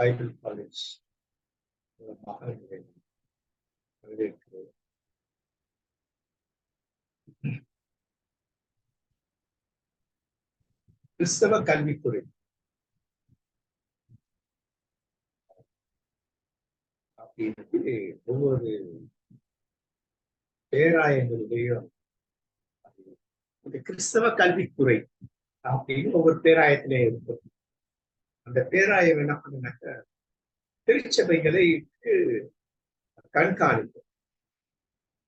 Bible college மகன்களை வரவேற்கிறேன். கிறிஸ்தவ கல்வித்துறை அப்படின்னு ஒவ்வொரு பேராயங்களுடையும் இந்த கிறிஸ்தவ கல்வித்துறை அப்படின்னு ஒவ்வொரு பேராயத்திலே இருக்கும். அந்த பேராயம் என்ன பண்ணுனாக்க திருச்சபைகளை கண்காணிக்கும்.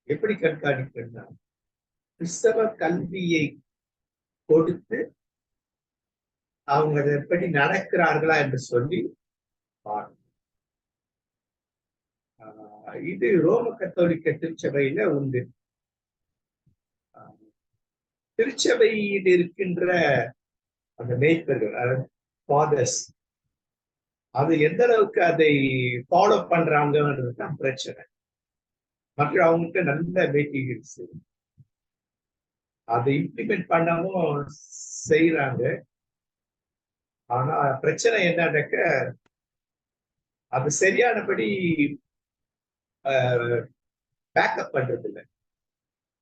எப்படி கண்காணிப்புன்னா, கிறிஸ்தவ கல்வியை கொடுத்து அவங்க எப்படி நடக்கிறார்களா என்று சொல்லி பாருங்க. இது ரோம கத்தோலிக்க திருச்சபையில உண்டு. திருச்சபையில் இருக்கின்ற அந்த மேய்ப்பர்கள் ஃபாதர்ஸ் அது எந்த அளவுக்கு அதை ஃபாலோ பண்றாங்கன்றதுதான் பிரச்சனை. மற்ற அவங்களுக்கு நல்ல மெட்டீரியல்ஸ் அதை இம்ப்ளிமெண்ட் பண்ணவும் செய்யறாங்க. ஆனா பிரச்சனை என்னன்னாக்க அது சரியானபடி பேக்கப் பண்றது இல்லை.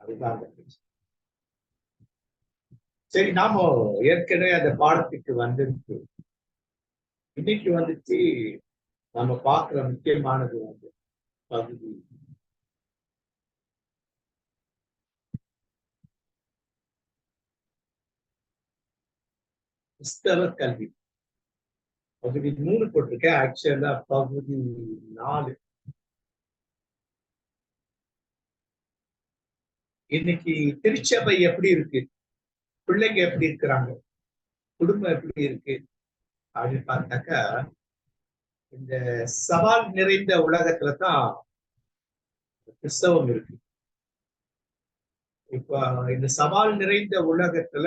அதுதான் அந்த பிரச்சனை. சரி, நாம ஏற்கனவே அந்த பாடத்துக்கு வந்துருக்கு. இன்னைக்கு வந்துச்சு நம்ம பார்க்கிற முக்கியமானது வந்து பகுதி கிறிஸ்தவ கல்வி. பகுதி 3 போட்டிருக்கேன். ஆக்சுவலா பகுதி 4. இன்னைக்கு திருச்சபை எப்படி இருக்கு, பிள்ளைங்க எப்படி இருக்கிறாங்க, குடும்பம் எப்படி இருக்கு அப்படின்னு பார்த்தாக்கா, இந்த சவால் நிறைந்த உலகத்துலதான் கிறிஸ்தவம் இருக்கு. இப்ப இந்த சவால் நிறைந்த உலகத்துல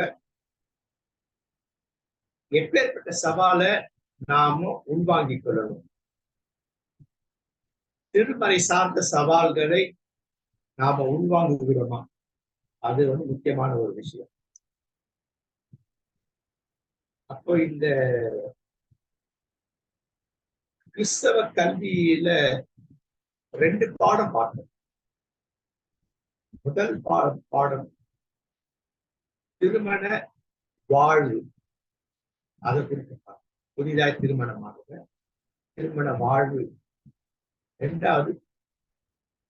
எப்பேற்பட்ட சவாலை நாம உள்வாங்கிக் கொள்ளணும். திருமறை சார்ந்த சவால்களை நாம உள்வாங்குகிறோமா, அது வந்து முக்கியமான ஒரு விஷயம். அப்போ இந்த கிறிஸ்தவ கல்வியில 2 பாடம் பார்த்தோம். முதல் பாடம் திருமண வாழ்வு, அதை குறித்து புதிதாய் திருமணமாக திருமண வாழ்வு. 2வது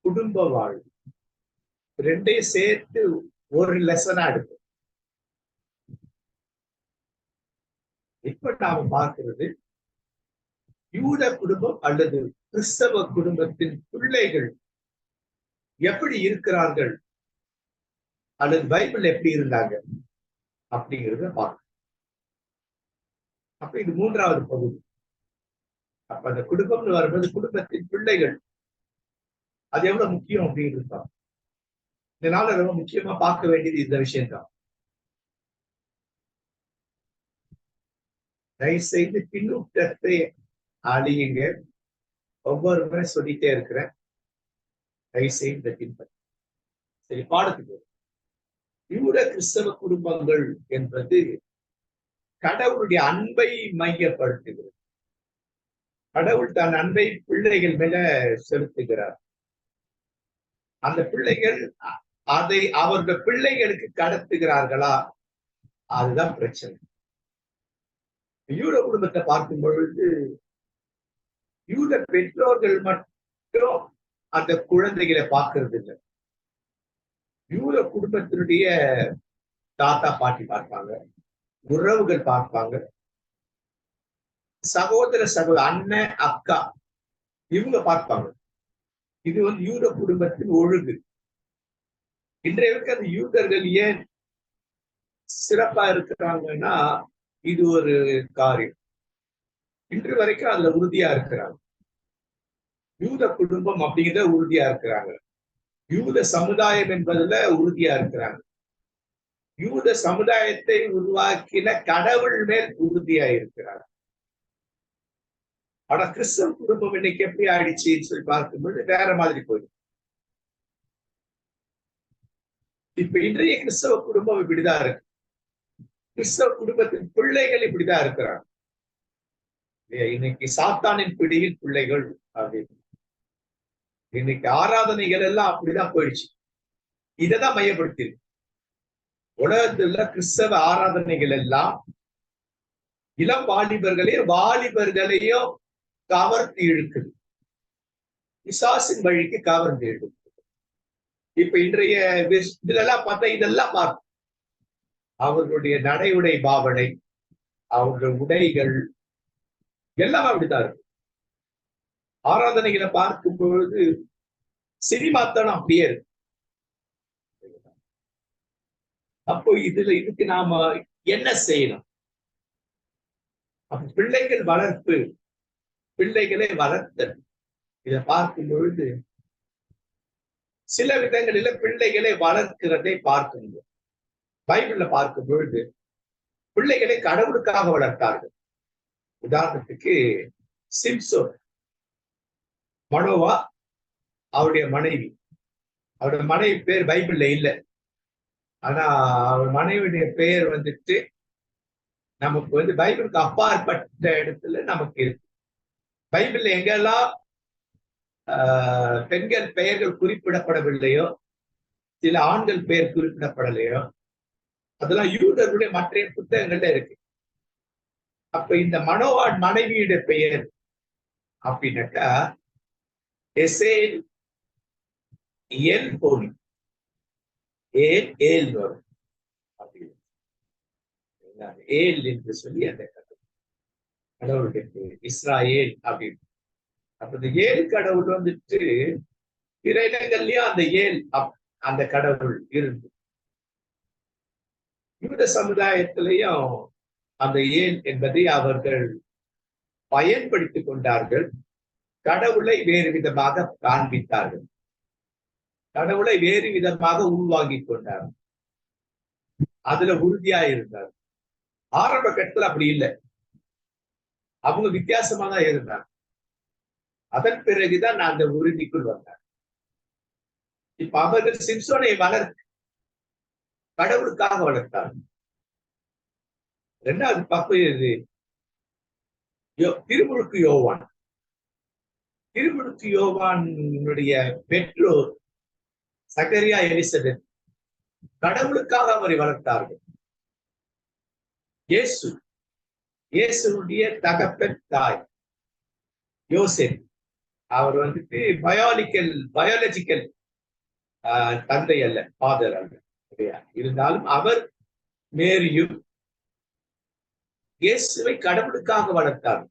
குடும்ப வாழ்வு. 2ஐயும் சேர்த்து ஒரு லெசனா எடுக்கும். இப்ப நாம பார்க்கிறது யூத குடும்பம் அல்லது கிறிஸ்தவ குடும்பத்தின் பிள்ளைகள் எப்படி இருக்கிறார்கள் அல்லது பைபிள் எப்படி இருந்தாங்க அப்படிங்கிறத பார்க்கணும். அப்ப இது 3வது பகுதி. அப்ப அந்த குடும்பம்னு வரும்போது குடும்பத்தின் பிள்ளைகள் அது எவ்வளவு முக்கியம் அப்படின்னு இருக்கா. இதனால ரொம்ப முக்கியமா பார்க்க வேண்டியது இந்த விஷயம்தான். தயவுசெய்து பின்னூட்டத்தை அழியுங்க. ஒவ்வொரு முறை சொல்லிட்டே இருக்கிறேன். தயவுசெய்து இந்த பின்பற்ற. சரி, பாடத்துக்கு. யூத கிறிஸ்தவ குடும்பங்கள் என்பது கடவுளுடைய அன்பை மையப்படுத்துகிறது. கடவுள் தன் அன்பை பிள்ளைகள் மேல செலுத்துகிறார். அந்த பிள்ளைகள் அதை அவருடைய பிள்ளைகளுக்கு கடத்துகிறார்களா, அதுதான் பிரச்சனை. யூத குடும்பத்தை பார்க்கும் பொழுது யூத பெற்றோர்கள் மட்டும் அந்த குழந்தைகளை பார்க்கறது இல்லை. யூத குடும்பத்தினுடைய தாத்தா பாட்டி பார்ப்பாங்க, உறவுகள் பார்ப்பாங்க, சகோதர அண்ணன் அக்கா இவங்க பார்ப்பாங்க. இது வந்து யூத குடும்பத்தின் ஒழுங்கு. இன்றைக்கு அந்த யூதர்கள் ஏன் சிறப்பா இருக்கிறாங்கன்னா இது ஒரு காரியம். இன்று வரைக்கும் அதுல உறுதியா இருக்கிறாங்க. யூத குடும்பம் அப்படிங்கிறத உறுதியா இருக்கிறாங்க. யூத சமுதாயம் என்பதுல உறுதியா இருக்கிறாங்க. யூத சமுதாயத்தை உருவாக்கின கடவுள் மேல் உறுதியா இருக்கிறார். ஆனா கிறிஸ்தவ குடும்பம் இன்னைக்கு எப்படி ஆயிடுச்சுன்னு சொல்லி பார்க்கும்போது வேற மாதிரி போயிடும். இப்ப இன்றைய கிறிஸ்தவ குடும்பம் இப்படிதான் இருக்கு. கிறிஸ்தவ குடும்பத்தின் பிள்ளைகள் இப்படிதான் இருக்கிறாங்க. இன்னைக்கு சாத்தானின் பிடியில் பிள்ளைகள் அப்படின்னு. இன்னைக்கு ஆராதனைகள் எல்லாம் அப்படிதான் போயிடுச்சு. இதைதான் மையப்படுத்தி உலகத்துல கிறிஸ்தவ ஆராதனைகள் எல்லாம் இளம் வாலிபர்களையும் கவர்ந்து இழுக்குது. பிசாசின் வழிக்கு கவர்ந்து இழுக்குது. இப்ப இன்றைய இதெல்லாம் பார்த்தா இதெல்லாம் பார்க்கும். அவர்களுடைய நடை உடை பாவனை, அவர்கள் உடைகள் எல்லாம் அப்படித்தான் இருக்கு. ஆராதனைகளை பார்க்கும் பொழுது சினிமாத்தான் அப்படியே இருக்கு. அப்போ இதுக்கு நாம என்ன செய்யணும்? அப்ப பிள்ளைகள் வளர்ப்பு, பிள்ளைகளை வளர்த்தல், இதை பார்க்கும் பொழுது சில விதங்களில பிள்ளைகளை வளர்க்கிறதை பார்க்க முடியும். பைபிள்ல பார்க்கும் பொழுது பிள்ளைகளை கடவுளுக்காக வளர்த்தார்கள். உதாரணத்துக்கு சிம்சோன், மனோவா அவருடைய மனைவி. அவருடைய மனைவி பேர் பைபிள்ல இல்லை. ஆனா அவர் மனைவியுடைய பெயர் வந்துட்டு நமக்கு பைபிளுக்கு அப்பாற்பட்ட இடத்துல நமக்கு இருக்கு. பைபிள்ல எங்கெல்லாம் பெண்கள் பெயர்கள் குறிப்பிடப்படவில்லையோ, சில ஆண்கள் பெயர் குறிப்பிடப்படலையோ, அதெல்லாம் யூதர்களுடைய மற்ற புத்தகங்கள்ல இருக்கு. அப்ப இந்த மனோவான் மனைவியுடைய பெயர் அப்படின்னாக்கா எசேல் எல் போனி, ஏல் ஏல் வரும். ஏல் என்று சொல்லி அந்த கடவுளுடைய பேர் இஸ்ராயேல் அப்படின்னு. அப்ப இந்த ஏல் கடவுள் வந்துட்டு பிற இடங்கள்லயும் அந்த ஏல் அந்த கடவுள் இருந்து, யூத சமுதாயத்திலையும் அந்த ஏல் என்பதை அவர்கள் பயன்படுத்திக் கொண்டார்கள். கடவுளை வேறு விதமாக காண்பித்தார்கள், கடவுளை வேறு விதமாக உள்வாங்கி கொண்டார்கள், அதுல உறுதியா இருந்தார். ஆரம்ப கட்டத்துல அப்படி இல்லை, அவங்க வித்தியாசமா தான் இருந்தாங்க. அதன் பிறகுதான் நான் அந்த உறுதிக்குள் வந்தேன். இப்ப அவர்கள் சிம்சோனை கடவுளுக்காக வளர்த்தார்கள். இரண்டாவது பார்ப்பது திருமுழுக்கு யோவான். திருமுழுக்கு யோவானுடைய பெற்றோர் சகரியா எலிசபெத் கடவுளுக்காக அவரை வளர்த்தார்கள். இயேசுடைய தகப்பன் தாய் யோசேப், அவர் வந்துட்டு பயாலஜிக்கல் தந்தை அல்ல, ஃபாதர் அல்ல. இருந்தாலும் அவர் மேரியும் இயேசுவை கடவுளுக்காக வளர்த்தார்.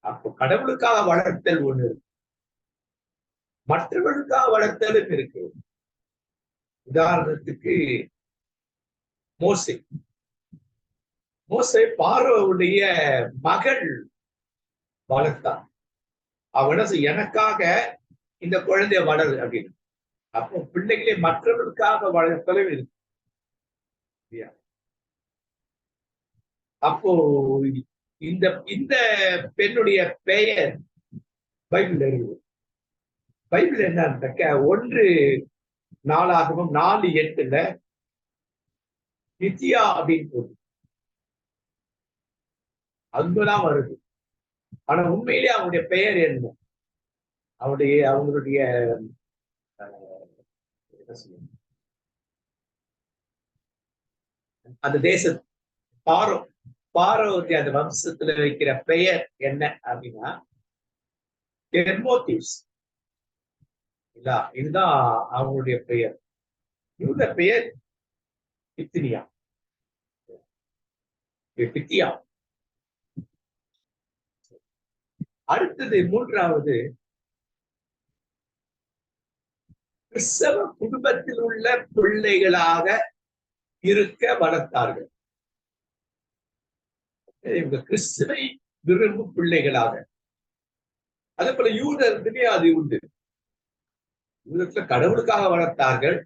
அப்போ கடவுளுக்காக வளர்த்தல் ஒண்ணு இருக்கு, மற்றவர்களுக்காக வளர்த்தலும் இருக்கு. உதாரணத்துக்கு மோசே பார்வோனுடைய மகள் வளர்த்தான். அவன எனக்காக இந்த குழந்தைய வளரு அப்படின்னு. அப்போ பிள்ளைகளை மற்றவர்களுக்காக வளர்த்தலும் இருக்கு. அப்போ இந்த இந்த பெண்ணுடைய பெயர் பைபிள் இருக்குது. பைபிள் என்னன்னு 1 நாளாகவும் 4:8 நித்யா அப்படின்னு போகுது, அங்குதான் வருது. ஆனா உண்மையிலே அவங்களுடைய பெயர் என்ன? அவங்களுடைய அந்த தேச பாரோவுடைய அந்த வம்சத்துல வைக்கிற பெயர் என்ன அப்படின்னா எர்மோத்திஸ். இதுதான் அவங்களுடைய பெயர். இவங்க பெயர் பித்தினியா. அடுத்தது மூன்றாவது, கிறிஸ்தவ குடும்பத்தில் உள்ள பிள்ளைகளாக இருக்க வளர்த்தார்கள். இவங்க கிறிஸ்துவை விரும்பும் பிள்ளைகளாக. அதே போல யூதர்களே அது உண்டு. யூதத்துல கடவுளுக்காக வளர்த்தார்கள்,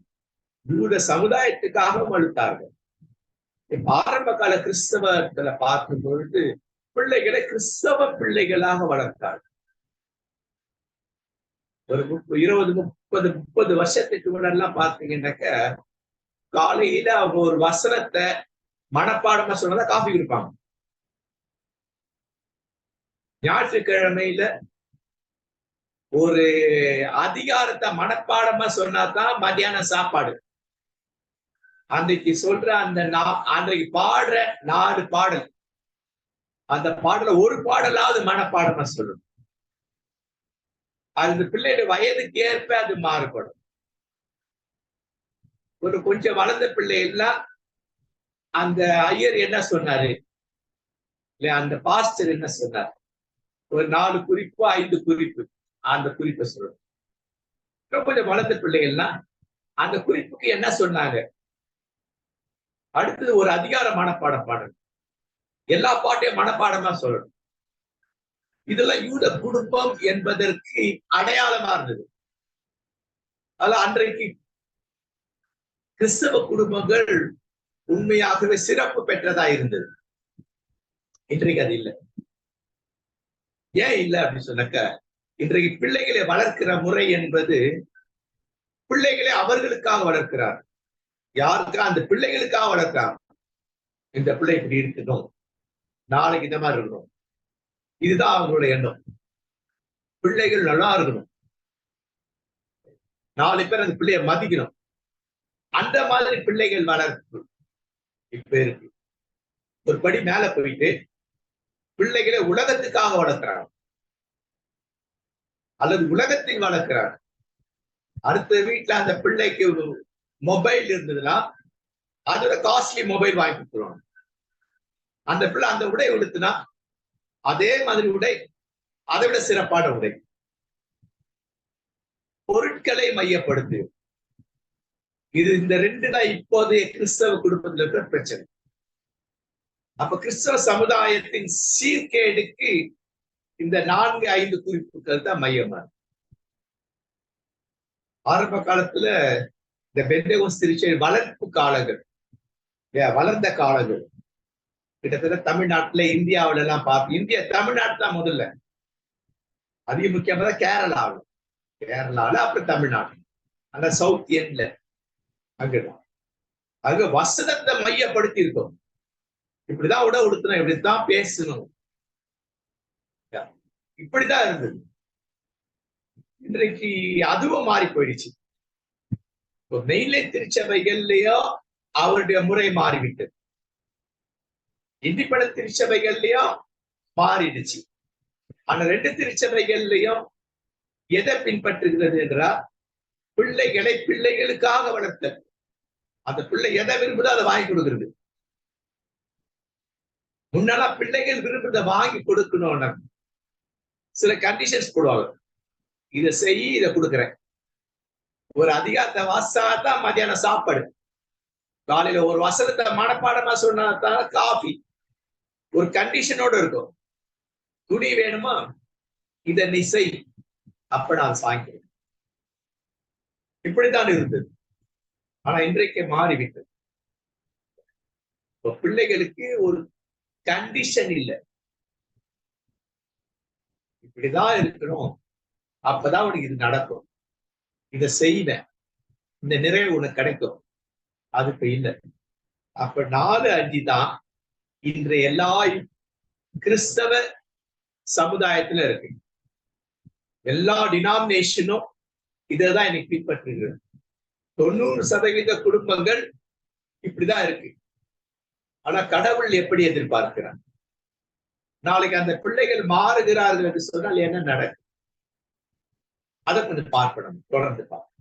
யூத சமுதாயத்துக்காக வளர்த்தார்கள். இப்ப ஆரம்ப கால கிறிஸ்தவத்துல பார்க்கும் பொழுது பிள்ளைகளை கிறிஸ்தவ பிள்ளைகளாக வளர்த்தார்கள். ஒரு 20-30 வருஷத்துக்கு முன்னெல்லாம் பார்த்தீங்கன்னாக்க காலையில அவங்க ஒரு வசனத்தை மனப்பாடமா சொன்னதா காஃபி கொடுப்பாங்க. ஞாயிற்றுக்கிழமையில ஒரு அதிகாரத்தை மனப்பாடமா சொன்னாதான் மத்தியானம் சாப்பாடு. அன்றைக்கு சொல்ற அன்றைக்கு பாடுற 4 பாடல், அந்த பாடல ஒரு பாடலாவது மனப்பாடமா சொல்லணும். அது பிள்ளைகள் வயதுக்கு ஏற்ப அது மாறுபடும். ஒரு கொஞ்சம் வளர்ந்த பிள்ளை எல்லாம் அந்த ஐயர் என்ன சொன்னாரு, இல்ல அந்த பாஸ்டர் என்ன சொன்னார், ஒரு 4 குறிப்பு 5 குறிப்பு, அந்த குறிப்பை சொல்லணும். கொஞ்சம் வளர்ந்த பிள்ளைகள்லாம் அந்த குறிப்புக்கு என்ன சொன்னாங்க, அடுத்தது ஒரு அதிகார மனப்பாடம் பாடணும், எல்லா பாட்டையும் மனப்பாடமா சொல்லணும். இதெல்லாம் யூத குடும்பம் என்பதற்கு அடையாளமா இருந்தது. அதுல அன்றைக்கு கிறிஸ்தவ குடும்பங்கள் உண்மையாகவே சிறப்பு பெற்றதா இருந்தது. இன்றைக்கு அது இல்லை. ஏன் இல்லை அப்படின்னு சொன்னாக்க, இன்றைக்கு பிள்ளைகளை வளர்க்கிற முறை என்பது பிள்ளைகளை அவர்களுக்காக வளர்க்கிறார். யாருக்கா அந்த பிள்ளைகளுக்காக வளர்க்கிறார். இந்த பிள்ளை இப்படி இருக்கணும், நாளைக்கு இந்த மாதிரி இருக்கணும், இதுதான் அவங்களுடைய எண்ணம். பிள்ளைகள் நல்லா இருக்கணும், 4 பேர் அந்த பிள்ளைய மதிக்கணும், அந்த மாதிரி பிள்ளைகள் வளர்ப்பு இப்ப இருக்கு. ஒரு படி மேல போயிட்டு பிள்ளைகளை உலகத்துக்காக வளர்க்கிறாங்க அல்லது உலகத்தில் வளர்க்கிறாங்க. அடுத்த வீட்டுல அந்த பிள்ளைக்கு ஒரு மொபைல் இருந்ததுன்னா அதோட காஸ்ட்லி மொபைல் வாங்கி கொடுத்துருவாங்க. அந்த பிள்ளை அந்த உடை உடுத்துனா அதே மாதிரி உடை, அதை விட சிறப்பான உடை. பொருட்களை மையப்படுத்து. இது இந்த 2 தான் இப்போதைய கிறிஸ்தவ குடும்பத்தில் இருக்கிற பிரச்சனை. அப்ப கிறிஸ்தவ சமுதாயத்தின் சீர்கேடுக்கு இந்த 4-5 குறிப்புகள் தான் மையமா. ஆரம்ப காலத்துல இந்த பெந்தேகோஸ்து திருச்சபை வளர்ப்பு காலங்கள், வளர்ந்த காலங்கள் கிட்டத்தட்ட தமிழ்நாட்டுல இந்தியாவில எல்லாம் பார்த்து, இந்தியா தமிழ்நாட்டு தான் முதல்ல, அதிக முக்கியமா கேரளால அப்புறம் தமிழ்நாடு, ஆனா சவுத் எண்ட்ல அங்கதான். அங்க வசனத்தை மையப்படுத்தி இருக்கும். இப்படிதான் உடை உடுத்தணும், இப்படித்தான் பேசணும், இப்படிதான் இருந்தது. இன்றைக்கு அதுவும் மாறி போயிடுச்சு. மெயிலே திருச்சபைகள்லயோ அவருடைய முறை மாறிவிட்டது, இந்திப்பட திருச்சபைகள்லயும் மாறிடுச்சு. ஆனா 2 திருச்சபைகள்லயும் எதை பின்பற்றுகிறது என்றால், பிள்ளைகளை பிள்ளைகளுக்காக வளர்த்தல். அந்த பிள்ளை எதை விரும்புதோ அதை வாங்கி கொடுக்கிறது. முன்னெல்லாம் பிள்ளைகள் விரும்புறதை வாங்கி கொடுக்கணும்னு சில கண்டிஷன்ஸ் போடுவாங்க. இதை செய், இதை கொடுக்குறேன். ஒரு அதிகாரத்தை வாசாதான் மத்தியானம் சாப்பாடு, காலையில ஒரு வசனத்தை மனப்பாடமா சொன்னாதான் காஃபி. ஒரு கண்டிஷனோட இருக்கும். துணி வேணுமா, இதை நீ செய், அப்ப நான் வாங்கிக்கிறேன். இப்படித்தான் இருந்தது. ஆனா இன்றைக்கு மாறிவிட்டது. பிள்ளைகளுக்கு ஒரு கண்டிஷன் இல்லை, இப்படிதான் இருக்கணும், அப்பதான் உனக்கு இது நடக்கும், இதை செய்வேன், இந்த நிறைவு உனக்கு கிடைக்கும். அது இப்ப இல்லை. அப்ப 4-5 தான் இன்றைய எல்லா கிறிஸ்தவ சமுதாயத்துல இருக்கு. எல்லா டினாமினேஷனும் இதைதான் இன்னைக்கு பின்பற்றுகிறது. 90% குடும்பங்கள் இப்படிதான் இருக்கு. ஆனா கடவுள் எப்படி எதிர்பார்க்கிறார்? நாளைக்கு அந்த பிள்ளைகள் மாறுகிறார்கள் என்று சொன்னால் என்ன நடக்கும்? அதை கொஞ்சம் பார்க்கணும், தொடர்ந்து பார்க்கணும்.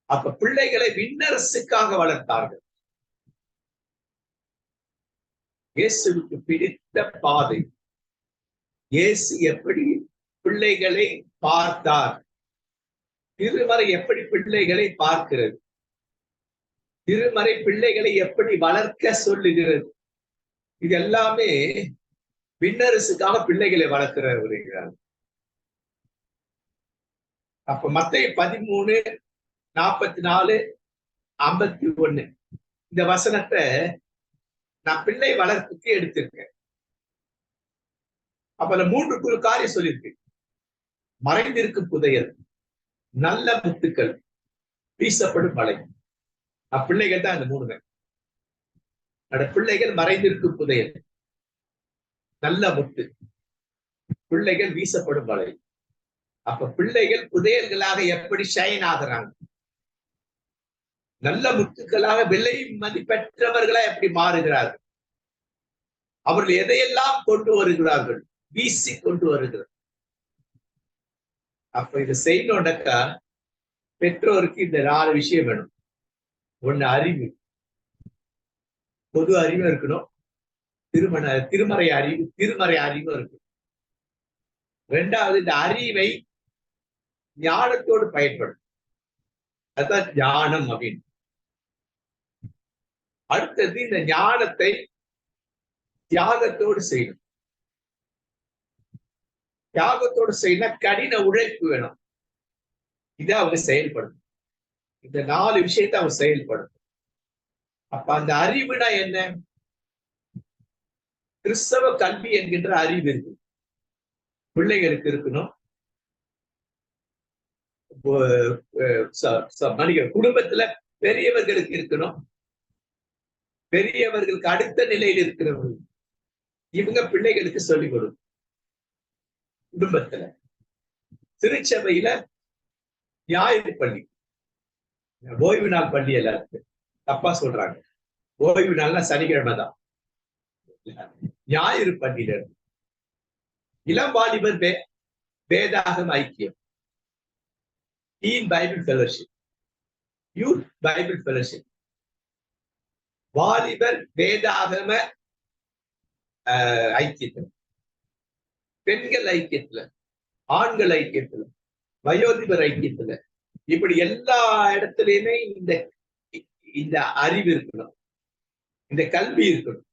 அப்ப பிள்ளைகளை விண்ணரசுக்காக வளர்த்தார்கள். இயேசுவுக்கு பிடித்த பாதை. இயேசு எப்படி பிள்ளைகளை பார்த்தார், திருமறை எப்படி பிள்ளைகளை பார்க்கிறது, திருமறை பிள்ளைகளை எப்படி வளர்க்க சொல்லுகிறது, இது எல்லாமே விண்ணரசுக்காக பிள்ளைகளை வளர்க்கிறார். அப்ப மத்தேயு 13:44-51 இந்த வசனத்தை நான் பிள்ளை வளர்ப்புக்கு எடுத்திருக்கேன். அப்ப அந்த 3 காரியம் சொல்லியிருக்கு. மறைந்திருக்கும் புதையல், நல்ல முத்துக்கள், வீசப்படும் மழை. பிள்ளைகள் தான் இந்த 3. பிள்ளைகள் மறைந்திருக்கும் புதையல். நல்ல முத்து. பிள்ளைகள் வீசப்படும் வலை. அப்ப பிள்ளைகள் புதையல்களாக எப்படி ஷைன் ஆகுறாங்க, நல்ல முத்துக்களாக விலை மதிப்பெற்றவர்களா எப்படி மாறுகிறார்கள், அவர்கள் எதையெல்லாம் கொண்டு வருகிறார்கள், வீசி கொண்டு வருகிறார். அப்ப இதை செய்யணும்னாக்கா பெற்றோருக்கு இந்த 4 விஷயம் வேணும். ஒண்ணு அறிவு, பொது அறிவு இருக்கணும். திருமறை அறிவு இருக்கணும். 2வது இந்த அறிவை ஞானத்தோடு பயன்படும், அதுதான் ஞானம் அப்படின்னு. அடுத்தது இந்த ஞானத்தை தியாகத்தோடு செய்யணும். தியாகத்தோடு செய்யணும், கடின உழைப்பு வேணும். இதை அவங்க செயல்படும். இந்த 4 விஷயத்தை அவங்க செயல்படும். அப்ப அந்த அறிவுனா என்ன? கிறிஸ்தவ கல்வி என்கின்ற அறிவு இருக்கு, பிள்ளைகளுக்கு இருக்கணும். குடும்பத்துல பெரியவர்களுக்கு இருக்கணும். பெரியவர்களுக்கு அடுத்த நிலையில் இருக்கிறவர்கள் இவங்க பிள்ளைகளுக்கு சொல்லிக் கொடுக்கும். குடும்பத்துல, திருச்சபையில ஞாயிறு பள்ளி, ஓய்வு நாள் பள்ளி எல்லாருக்கு தப்பா சொல்றாங்க. ஓய்வு நாள்னா சனிக்கிழமை தான். ஞாயிறு பள்ளியில இருந்து இளம் வாலிபர் வேதாகம் ஐக்கியம், teen Bible fellowship, youth Bible fellowship, வாலிபர் வேதாகம ஐக்கியத்துல, பெண்கள் ஐக்கியத்துல, ஆண்கள் ஐக்கியத்துல, வயோதிபர் ஐக்கியத்துல, இப்படி எல்லா இடத்துலயுமே இந்த அறிவு இருக்கணும், இந்த கல்வி இருக்கணும்.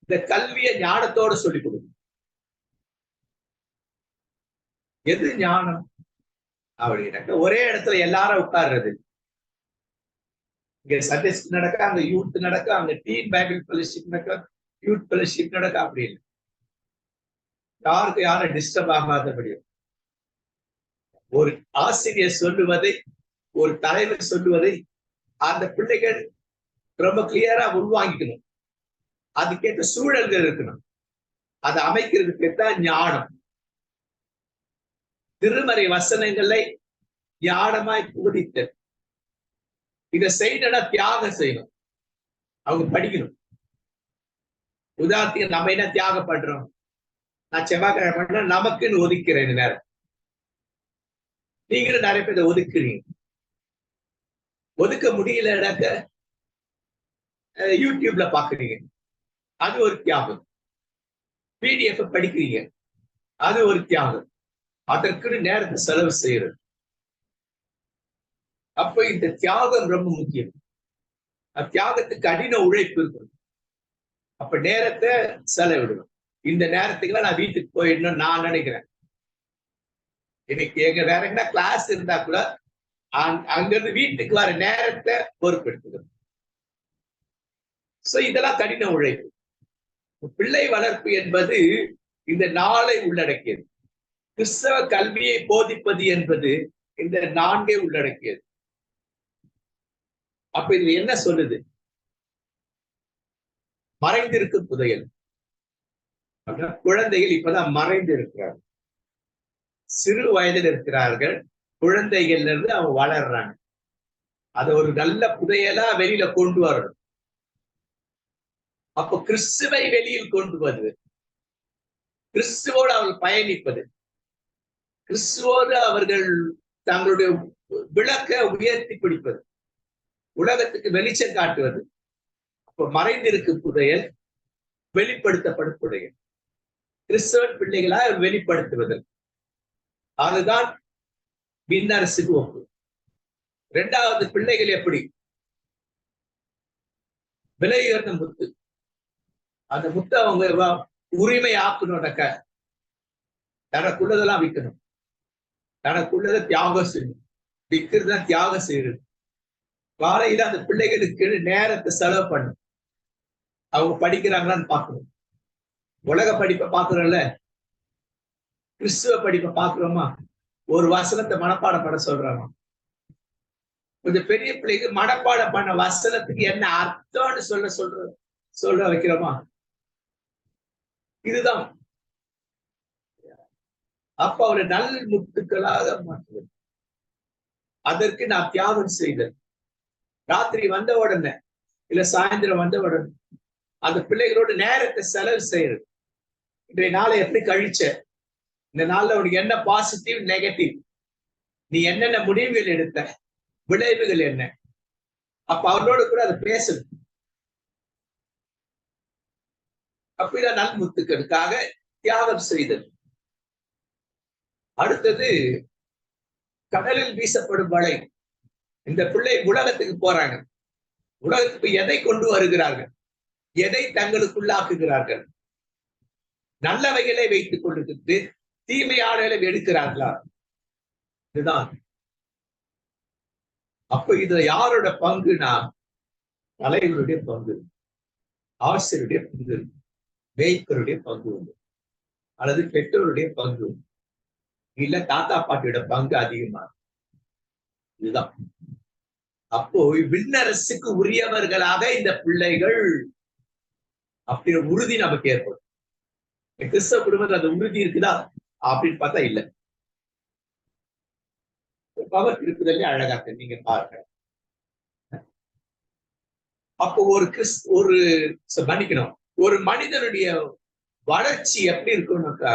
இந்த கல்வியை ஞானத்தோட சொல்லிக் கொடுக்கணும். எது ஞானம் அப்படின்னாக்க ஒரே இடத்துல எல்லாரும் உட்கார்றது. இங்க சண்டே நடக்க, அங்க யூத் நடக்க, அங்க டீன் பைபிள் ஃபெலோஷிப் நடக்க, யூத் ஃபெலோஷிப் நடக்க, அப்படி இல்லை. யாரும் டிஸ்டர்ப் ஆகாதபடி ஒரு ஆசிரியர் சொல்லுவதை, ஒரு தலைவர் சொல்லுவதை அந்த பிள்ளைகள் ரொம்ப கிளியரா உள்வாங்கிக்கணும். அதுக்கேற்ற சூழல்கள் இருக்கணும். அதை அமைக்கிறதுக்கு தான் ஞானம். திருமறை வசனங்களை ஞானமாய் புகுதித்த இதை செய்யணும்னா தியாகம் செய்யணும். அவங்க படிக்கணும். உதாரணத்துக்கு நம்ம என்ன தியாகம் பண்றோம்? நான் செவ்வாய்க்கிழமை பண்ண நமக்குன்னு ஒதுக்கிறேன் நேரம். நீங்களும் நிறைய பேர் ஒதுக்குறீங்க. ஒதுக்க முடியலனாக்க யூடியூப்ல பாக்குறீங்க, அது ஒரு தியாகம். பிடிஎஃப் படிக்கிறீங்க, அது ஒரு தியாகம். அதற்கு நேரத்தை செலவு செய்யறது. அப்ப இந்த தியாகம் ரொம்ப முக்கியம். தியாகத்துக்கு கடின உழைப்பு இருக்கணும். அப்ப நேரத்தை செலவிடணும். இந்த நேரத்துக்குலாம் நான் வீட்டுக்கு போயிடணும் நான் நினைக்கிறேன். இன்னைக்கு எங்க வேற என்ன கிளாஸ் இருந்தா கூட அங்கிருந்து வீட்டுக்கு வர நேரத்தை பொறுப்பெடுத்துக்கணும். சோ இதெல்லாம் கடின உழைப்பு. பிள்ளை வளர்ப்பு என்பது இந்த நாளை உள்ளடக்கியது. கிறிஸ்தவ கல்வியை போதிப்பது என்பது இந்த 4 உள்ளடக்கியது. அப்ப இது என்ன சொல்லுது? மறைந்திருக்கும் புதையல். குழந்தைகள் இப்பதான் மறைந்து இருக்கிறார்கள், சிறு வயதில் இருக்கிறார்கள். குழந்தைகள்ல இருந்து அவங்க வளர்றாங்க. அதை ஒரு நல்ல புதையலா வெளியில கொண்டு வரணும். அப்போ கிறிஸ்துவை வெளியில் கொண்டு வருவது, கிறிஸ்துவோடு அவர்கள் பயணிப்பது, கிறிஸ்துவோடு அவர்கள் தங்களுடைய விளக்க உயர்த்தி பிடிப்பது, உலகத்துக்கு வெளிச்சம் காட்டுவது. அப்ப மறைந்திருக்கும் புதையல் வெளிப்படுத்தப்படும் புதையல், கிறிஸ்தவன் பிள்ளைகளாக வெளிப்படுத்துவது. அதுதான் விண்ணரசுக்கு ஒப்பு. 2வது, பிள்ளைகள் எப்படி விலை உயர்ந்த முத்து. அந்த முத்தை அவங்க உரிமை ஆக்கணும்னாக்க தனக்குள்ளதெல்லாம் விற்கணும். தனக்குள்ளதை தியாகம் செய்யணும். விற்கிறதுதான் தியாகம் செய்யறது. காலையில அந்த பிள்ளைகளுக்கு நேரத்தை செலவு பண்ணும். அவங்க படிக்கிறாங்களான்னு பார்க்கணும். உலக படிப்பை பார்க்கிறோம்ல, கிறிஸ்துவ படிப்பை பார்க்கிறோமா? ஒரு வசனத்தை மனப்பாடம் பண்ண சொல்றாங்க. கொஞ்சம் பெரிய பிள்ளைக்கு மனப்பாடம் பண்ண வசனத்துக்கு என்ன அர்த்தம்னு சொல்ல வைக்கிறோமா? இதுதான். அப்ப அவரை நல் முத்துக்களாக மாற்றுவது. அதற்கு நான் தியாகம் செய்தேன். ராத்திரி வந்த உடனே இல்ல சாயந்தரம் வந்த உடனே அந்த பிள்ளைகளோட நேரத்தை செலவு செய்யறது. இன்றைய நாளை எப்படி கழிச்ச, இந்த நாள்ல உனக்கு என்ன பாசிட்டிவ் நெகட்டிவ், நீ என்னென்ன முடிவுகள் எடுத்த, விளைவுகள் என்ன, அப்ப அவரோட கூட அதை பேசணும். அப்படிதான் நல்முத்துக்களுக்காக தியாகம் செய்தது. அடுத்தது கடலில் வீசப்படும் வலை. இந்த பிள்ளை உலகத்துக்கு போறாங்க. உலகத்துக்கு எதை கொண்டு வருகிறார்கள், எதை தங்களுக்குள்ளாக்குகிறார்கள்? நல்லவைகளை வைத்துக் கொண்டு தீமையாளர்களை எடுக்கிறார்களா? இதுதான். அப்ப இதுல யாரோட பங்குனா, தலைவருடைய பங்கு, ஆசிரியருடைய பங்கு, மேய்ப்பருடைய பங்கு உண்டு, அல்லது பெற்றோருடைய பங்கு, இல்ல தாத்தா பாட்டியோட பங்கு அதிகமா. இதுதான். அப்போ விண்ணரசுக்கு உரியவர்களாக இந்த பிள்ளைகள் அப்படி உறுதி நமக்கு ஏற்படும். கிறிஸ்தவ குடும்பத்தில் அந்த உறுதி இருக்குதா அப்படின்னு பார்த்தா இல்ல. பவர் இருக்குதல்ல அழகா நீங்க பாருங்க. அப்போ ஒரு மன்னிக்கணும், ஒரு மனிதனுடைய வளர்ச்சி எப்படி இருக்கும்னாக்கா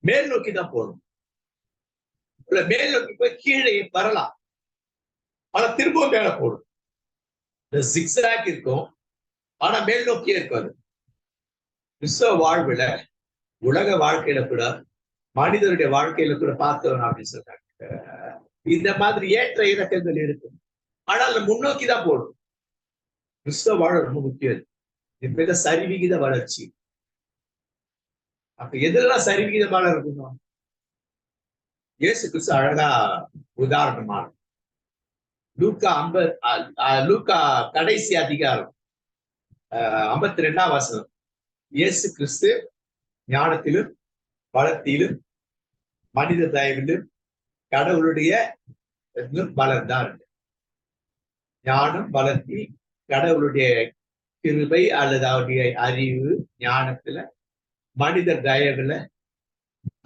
மேல் நோக்கி தான் போகணும். மேல் நோக்கி போய் கீழே வரலாம், ஆனா திரும்பவும் மேல போடும். ஜிக்ஸாக் இருக்கும், ஆனா மேல் நோக்கியே இருக்காது. கிறிஸ்தவ வாழ்வுல, உலக வாழ்க்கையில கூட, மனிதனுடைய வாழ்க்கையில கூட பார்த்தோம் அப்படின்னு சொல்றாங்க. இந்த மாதிரி ஏற்ற இறக்கங்கள் இருக்கும், ஆனால் முன்னோக்கி தான் போடும். கிறிஸ்தவ வாழ ரொம்ப முக்கியம். இப்ப சரிவிகித வளர்ச்சி. அப்ப எதெல்லாம் சரிவிகிதமான இருக்கணும்? இயேசு கிறிஸ்து அழகா உதாரணமான லூக்கா கடைசி அதிகாரம் 52ஆம் வசனம். இயேசு கிறிஸ்து ஞானத்திலும் பலத்திலும் மனித தயவிலும் கடவுளுடைய வளர்ந்தார். ஞானம் வளர்த்தி கடவுளுடைய கிருபை அல்லது அவருடைய அறிவு ஞானத்துல மனித தயவுல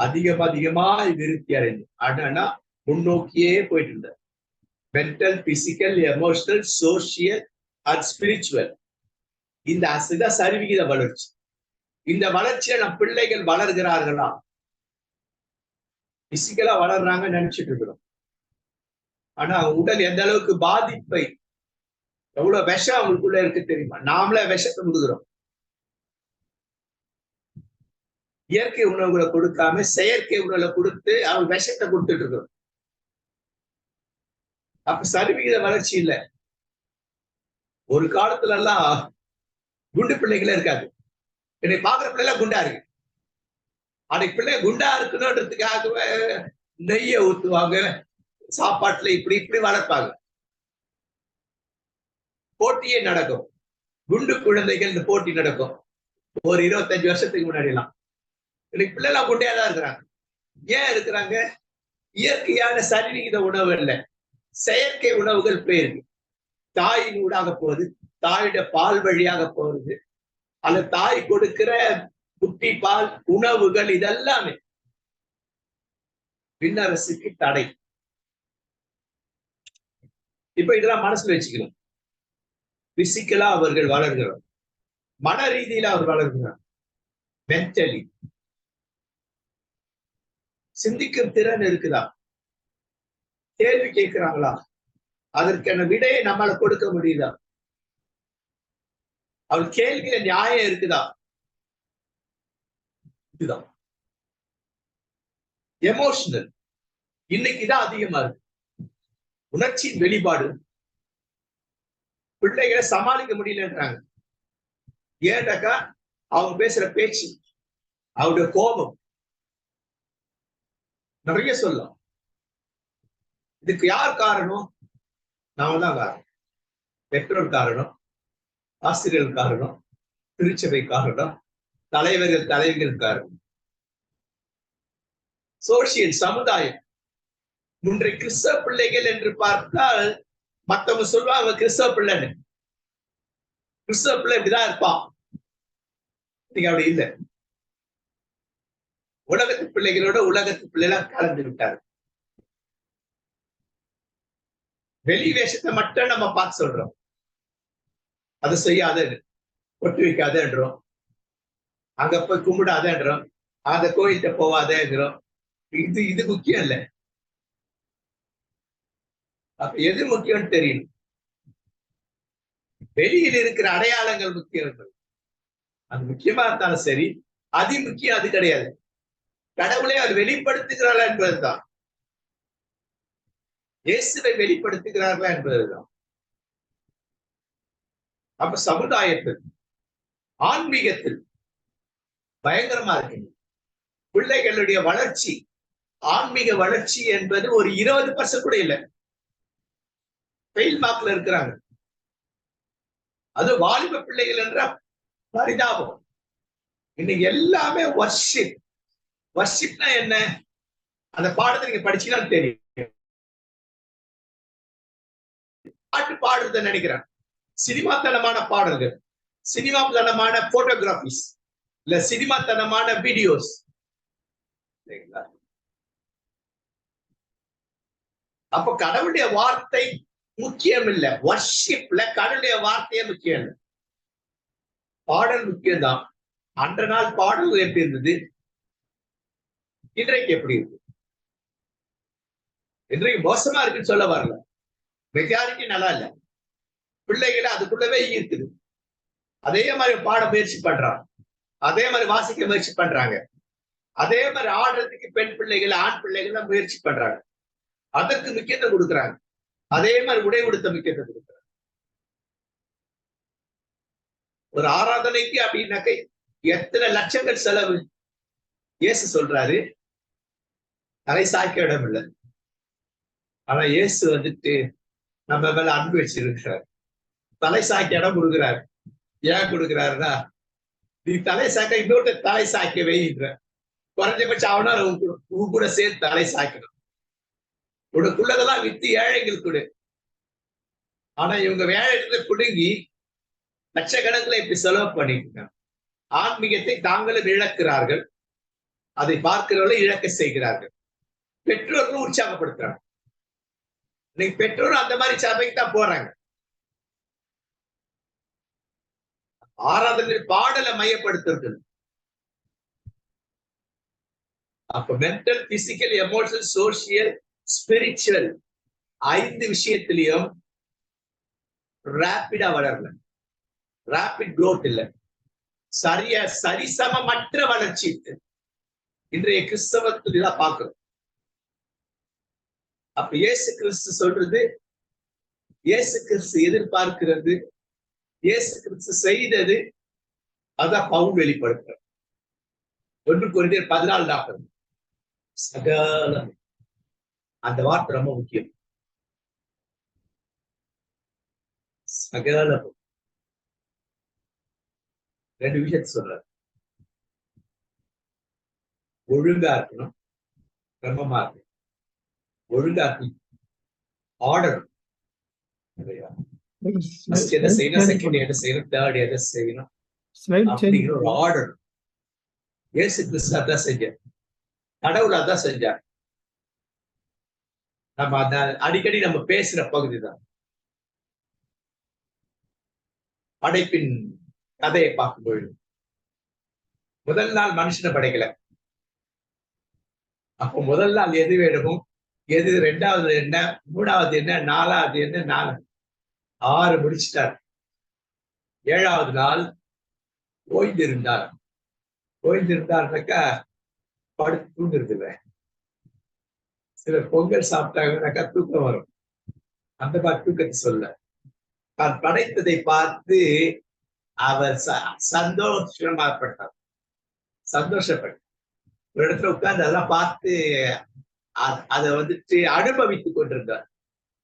அதிகமாய் விருத்தி அடைந்து ஆனா முன்னோக்கியே போயிட்டு இருந்தார். Mental, physical, emotional, social and spiritual. இந்த சரிவிகித வளர்ச்சி. இந்த வளர்ச்சியை நம் பிள்ளைகள் வளர்கிறார்களா? பிசிக்கலா வளர்றாங்கன்னு நினைச்சிட்டு இருக்கிறோம், ஆனா உடல் எந்த அளவுக்கு பாதிப்பை, எவ்வளவு விஷம் அவங்களுக்குள்ள இருக்கு தெரியுமா? நாமளே விஷத்தை முடுகிறோம். இயற்கை உணவுகளை கொடுக்காம செயற்கை உணவுகளை கொடுத்து அவங்க விஷத்தை கொடுத்துட்டு இருக்கிறோம். அப்ப சரிவிகித வளர்ச்சி இல்லை. ஒரு காலத்துல எல்லாம் குண்டு பிள்ளைகளே இருக்காது. என்னை பாக்குற பிள்ளை குண்டா இருக்கு. அன்னைக்கு பிள்ளை குண்டா இருக்கணும்ன்றதுக்காகவே நெய்ய ஊத்துவாங்க, சாப்பாட்டுல இப்படி இப்படி வளர்ப்பாங்க. போட்டியே நடக்கும், குண்டு குழந்தைகள் இந்த போட்டி நடக்கும். ஒரு 25 வருஷத்துக்கு முன்னாடி எல்லாம் இன்னைக்கு பிள்ளை எல்லாம் குண்டையா தான் இருக்கிறாங்க. ஏன் இருக்கிறாங்க? இயற்கையான சரிவிகித உணவு இல்லை, செயற்கை உணவுகள் போயிருக்கு. தாயின் ஊடாக போகுது, தாயோட பால் வழியாக போறது, அல்லது தாய் கொடுக்கிற குட்டி பால் உணவுகள், இதெல்லாமே விண்ணரசுக்கு தடை. இப்ப இதெல்லாம் மனசுல வச்சுக்கணும். பிசிக்கலா அவர்கள் வளர்கிறார், மன ரீதியில அவர் வளர்கிறார், மென்டலி சிந்திக்கும் திறன் இருக்குதா? கேள்வி கேட்கிறாங்களா? அதற்கான விடையை நம்மளால கொடுக்க முடியுதா? அவர் கேள்வியில நியாயம் இருக்குதா? இதுதான் எமோஷனல். இன்னைக்குதான் அதிகமா இருக்கு உணர்ச்சியின் வெளிப்பாடு. பிள்ளைகளை சமாளிக்க முடியலன்றாங்க. ஏன்னாக்கா அவங்க பேசுற பேச்சு, அவருடைய கோபம் நிறைய சொல்லலாம். இதுக்கு யார் காரணம்? நாம தான் காரணம். பெற்றோர் காரணம், ஆசிரியர்கள் காரணம், திருச்சபை காரணம், தலைவர்கள் காரணம், சோசியல் சமுதாயம். இன்றைய கிறிஸ்தவ பிள்ளைகள் என்று பார்த்தால் மத்தவங்க சொல்லுவாங்க கிறிஸ்தவ பிள்ளைன்னு. கிறிஸ்தவ பிள்ளை இப்படிதான் இருப்பான், நீங்க அப்படி இல்லை. உலகத்து பிள்ளைகளோட உலகத்து பிள்ளைலாம் கலந்து விட்டாரு. வெளி வேஷத்தை மட்டும் நம்ம பார்த்து சொல்றோம். அதை செய்யாத, ஒட்டு வைக்காதன்றோம், அங்க போய் கும்பிடாதன்றோம், அந்த கோயில்கிட்ட போவாதேங்கிறோம். இது முக்கியம் இல்ல. அப்ப எது முக்கியம்னு தெரியும். வெளியில் இருக்கிற அடையாளங்கள் முக்கியம். அது முக்கியமா இருந்தாலும் சரி, அதி முக்கியம் அது கிடையாது. கடவுளை அவர் வெளிப்படுத்துகிறாரா என்பதுதான், இயேசுவை வெளிப்படுத்துகிறார்களா என்பதுதான். அப்ப சமுதாயத்தில், ஆன்மீகத்தில் பயங்கரமா இருக்கு. பிள்ளைகளுடைய வளர்ச்சி, ஆன்மீக வளர்ச்சி என்பது ஒரு 20% கூட இல்லை. ஃபெயில் மார்க்ல இருக்கிறாங்க. அது வாலிப பிள்ளைகள் என்ற பரிதாபம். இன்னைக்கு எல்லாமே வர்ஷிப். வர்ஷிப்னா என்ன? அந்த பாடத்தை நீங்க படிச்சீங்கன்னா தெரியும். பாட்டு பாடுறத நினைக்கிறேன், சினிமா தனமான பாடல்கள், சினிமா தனமான போட்டோகிராபிஸ், இல்ல சினிமா தனமான வீடியோஸ். அப்ப கடவுளுடைய வார்த்தை முக்கியம் இல்ல. வர்ஷிப்ல கடவுளுடைய வார்த்தையே முக்கியம் இல்லை. பாடல் முக்கியம்தான். அன்ற நாள் பாடல் எப்படி இருந்தது, இன்றைக்கு எப்படி இருக்கு? இன்றைக்கு மோசமா இருக்குன்னு சொல்ல வரல, மெஜாரிட்டி நல்லா இல்ல. பிள்ளைகளை அதுக்குள்ளவே இருக்குது. அதே மாதிரி பாட முயற்சி பண்றாங்க, அதே மாதிரி வாசிக்க முயற்சி பண்றாங்க, அதே மாதிரி ஆடுறதுக்கு பெண் பிள்ளைகள் ஆண் பிள்ளைகள் முயற்சி பண்றாங்க. அதற்கு முக்கியத்துவம் கொடுக்குறாங்க. அதே மாதிரி உடை உடுத்த முக்கியத்துவம் கொடுக்குறாங்க. ஒரு ஆராதனைக்கு அப்படின்னாக்க எத்தனை லட்சங்கள் செலவு. இயேசு சொல்றாரு, தலை சாய்க்க இடம் இல்லை. ஆனா இயேசு வந்துட்டு நம்ம மேல அன்பு வச்சிருக்கிறார். தலை சாய்க்க இடம் கொடுக்குறாரு. ஏன் கொடுக்குறாருன்னா, நீ தலை சாய்க்க இன்னொரு தலை சாய்க்க வைன்ற, குறைஞ்சபட்சம் அவனா உன் கூட சேர்த்து தலை சாய்க்கணும். உனக்குள்ளதெல்லாம் வித்து ஏழைகள் கொடு. ஆனா இவங்க வேலைகளை பிடுங்கி லட்சக்கணக்கில் இப்படி செலவு பண்ணிட்டு ஆன்மீகத்தை தாங்களும் இழக்கிறார்கள். அதை பார்க்கிறவர்களை இழக்க செய்கிறார்கள். பெற்றோர்களும் உற்சாகப்படுத்துறாங்க. இன்னைக்கு பெற்றோரும் அந்த மாதிரி சபைக்கு தான் போறாங்க. ஆராதனை பாடலை மையப்படுத்துறது. அப்ப mental, physical, emotional, social, spiritual 5 விஷயத்திலையும் ரேபிடா வளரல. ரேபிட் குரோத் இல்ல, சரிசமமற்ற வளர்ச்சி இன்றைய கிறிஸ்தவத்தில் தான் பார்க்கிறோம். அப்ப இயேசு கிறிஸ்து சொல்றது, இயேசு கிறிஸ்து எதிர்பார்க்கிறது, இயேசு கிறிஸ்து செய்தது, அதான் பவுல் வெளிப்படுத்துற 1 கொரிந்தியர் 14:40. சகலம், அந்த வார்த்தை ரொம்ப முக்கியம். சகலம் 2 விஷயத்தை சொல்றாரு. ஒழுங்கா இருக்கணும், கிரமமா இருக்கணும். ஒழுங்கா இருக்கணும், ஆர்டர். எதை செய்யணும், செகண்ட் எதை செய்யணும், தேர்ட் எதை செய்யணும் அப்படிங்கிற ஒரு ஆர்டர். இயேசு கிறிஸ்து அதான் செஞ்சார், கடவுள் அதான் செஞ்சார். நம்ம அத அடிக்கடி நம்ம பேசுற பகுதி தான். படைப்பின் கதையை பார்க்கும்பொழுது முதல் நாள் மனுஷனை படைக்கல. அப்போ முதல் நாள் எது வேணுமோ, எது 2வது என்ன, 3வது என்ன, 4வது என்ன, 6 முடிச்சிட்டார். 7வது நாள் ஓய்ந்திருந்தார். ஓய்ந்திருந்தாருனாக்கா படுத்து தூங்குறது இல்லை. சிலர் பொங்கல் சாப்பிட்டாங்கன்னாக்கா தூக்கம் வரும். அந்த மாதிரி தூக்கத்தை சொல்ல, தான் படைத்ததை பார்த்து அவர் சந்தோஷமாப்பட்டார். சந்தோஷப்பட்டார். ஒரு இடத்துல உட்கார்ந்து அதெல்லாம் பார்த்து அதை வந்துட்டு அனுபவித்துக் கொண்டிருந்தார்.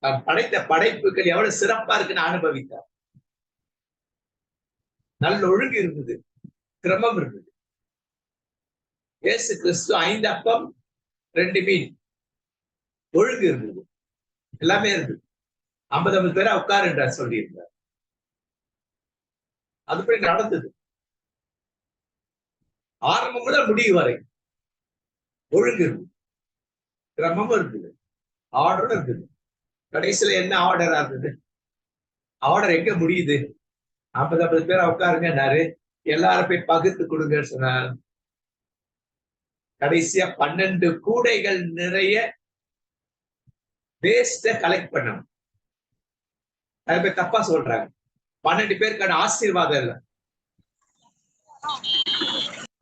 தான் படைத்த படைப்புகள் எவ்வளவு சிறப்பா இருக்குன்னு அனுபவித்தார். நல்ல ஒழுங்கு இருந்தது, கிரமம் இருந்தது. இயேசு கிறிஸ்து 5 அப்பம் 2 மீன், ஒழுங்கு இருந்தது, எல்லாமே இருந்தது. 50 பேரா உட்காருன்றார், சொல்லியிருந்தார். அதுபடி நடந்தது. ஆரம்பம் முதல் முடிவு வரை ஒழுங்கு இருக்குது, கிரமமும் இருக்குது, ஆர்டரும் இருக்குது. கடைசியில என்ன ஆர்டரா இருந்தது? ஆர்டர் எங்க முடியுது? 50 பேர் உட்காருங்கன்னாரு, எல்லாரும் போய் பகிர்ந்து கொடுங்கன்னு சொன்னார். கடைசியா 12 கூடைகள் நிறைய வேஸ்ட கலெக்ட் பண்ணணும். அது பேர் தப்பா சொல்றாங்க. 12 பேருக்கான ஆசீர்வாதம் இல்லை.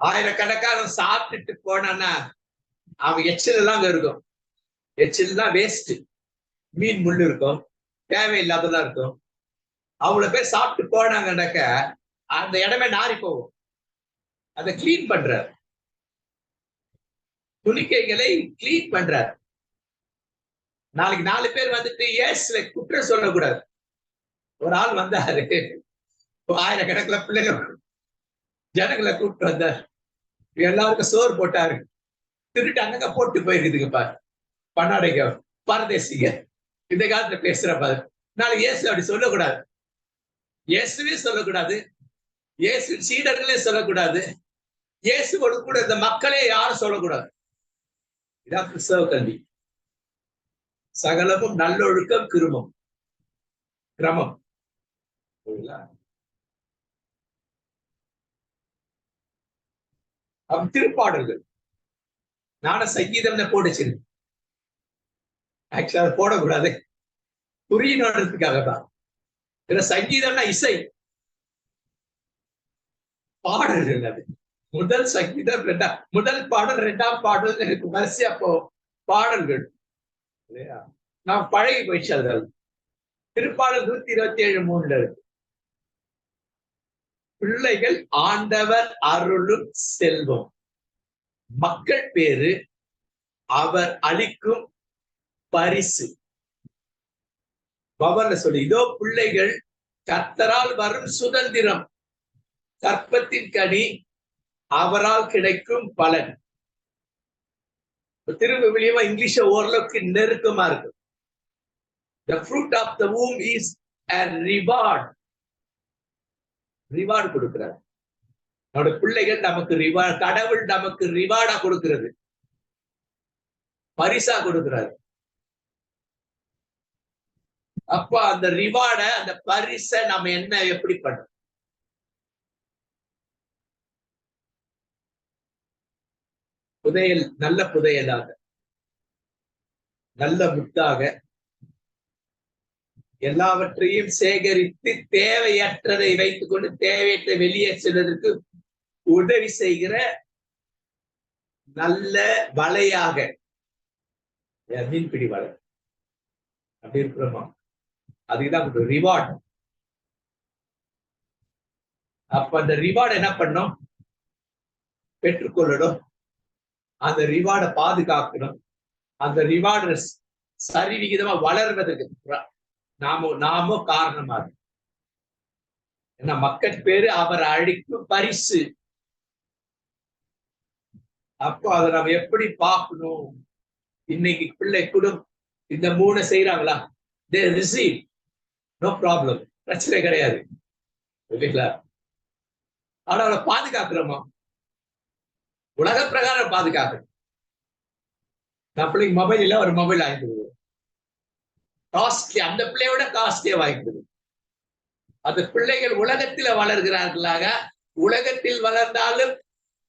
ஆயிரக்கணக்கான சாப்பிட்டுட்டு போனான்னா அவன் எச்சில் எல்லாம் அங்க இருக்கும். எச்சில் தான் வேஸ்ட். மீன் முள்ளு இருக்கும், தேவையில்லாததான் இருக்கும். அவ்வளவு பேர் சாப்பிட்டு போனாங்கன்னாக்க அந்த இடமே நாரி போகும். அதை கிளீன் பண்றார், துணிக்கைகளை கிளீன் பண்றார். நாளைக்கு 4 பேர் வந்துட்டு ஏசுல குற்றம் சொல்லக்கூடாது. ஒரு ஆள் வந்தாரு, ஆயிரக்கணக்கில் பிள்ளைங்க ஜனங்களை கூப்பிட்டு வந்தார், எல்லாருக்கும் சோறு போட்டாரு, திருட்டு அங்கங்க போட்டு போயிருக்குதுங்க பாரு, பன்னாடைங்க பரதேசிங்க. இந்த காலத்துல பேசுற பாரு. நாளைக்கு இயேசு அப்படி சொல்லக்கூடாது, இயேசுவே சொல்லக்கூடாது, இயேசு சீடர்களே சொல்லக்கூடாது, இயேசுவோடு கூட இந்த மக்களே யாரும் சொல்லக்கூடாது. இதான் கிறிஸ்தவ கல்வி. சகலமும் நல்லொழுக்கம், கிருமம், கிரமம். திருப்பாடல்கள் நானும் சங்கீதம் போட்டுச்சு. ஆக்சுவலா போடக்கூடாது, புரியணுன்றதுக்காக தான். சங்கீதம்னா இசை, பாடல்கள். அது முதல் சங்கீதம், முதல் பாடல், 2ஆம் பாடல், எனக்கு வரிசையா பாடல்கள் இல்லையா? நான் பழகி போயிடுச்சு. அது திருப்பாடல் 127:3 இருக்கு. பிள்ளைகள் ஆண்டவர் அருளும் செல்வம், மக்கள் பேரு அவர் அளிக்கும் பரிசு. பவர்ல சொல்லி, இதோ பிள்ளைகள் கர்த்தரால் வரும் சுதந்திரம், கற்பத்தின் கனி அவரால் கிடைக்கும் பலன். திருவிழியமா இங்கிலீஷ ஓரளவுக்கு நெருக்கமா இருக்கு. The fruit of the womb is a reward. Reward கொடுக்கிறார். நம்முடைய பிள்ளைகள் நமக்கு ரிவார்டு, கடவுள் நமக்கு ரிவார்டா கொடுக்கிறது, பரிசா கொடுக்கிறார். அப்ப அந்த ரிவார்ட, அந்த பரிசை நம்ம என்ன எப்படி பண்றோம்? புதையல், நல்ல புதையலாக, நல்ல முத்தாக, எல்லாவற்றையும் சேகரித்து தேவையற்றதை வைத்துக் கொண்டு தேவையற்ற வெளியே செல்வதற்கு உதவி செய்கிற நல்ல வலையாக, மீன்பிடி வலை அப்படி இருக்கிறோமா? அதுக்குதான் ரிவார்டு. அப்ப அந்த ரிவார்டு என்ன பண்ணும்? பெற்றுக்கொள்ளணும், அந்த ரிவார்டை பாதுகாக்கணும், அந்த ரிவார்டு சரி விகிதமா வளர்வதற்கு நாமோ காரணமா இருக்கு. ஏன்னா மக்கள் பேரு அவர் அளிக்கும் பரிசு. அப்போ அதை நம்ம எப்படி பார்க்கணும்? இன்னைக்கு பிள்ளை குடும் இந்த 3 செய்யறாங்களா? they receive, no problem, பிரச்சனை கிடையாது இல்லைங்களா? ஆனா அவளை பாதுகாக்கிறோமா? உலக பிரகாரம் பாதுகாக்கணும். நான் பிள்ளைக்கு மொபைல் இல்ல, ஒரு மொபைல் வாங்கிக்கிறது காஸ்ட்லி, அந்த பிள்ளையோட காஸ்ட்லியா வாங்கிக்கிறது. அந்த பிள்ளைகள் உலகத்தில வளர்கிறார்களாக, உலகத்தில் வளர்ந்தாலும்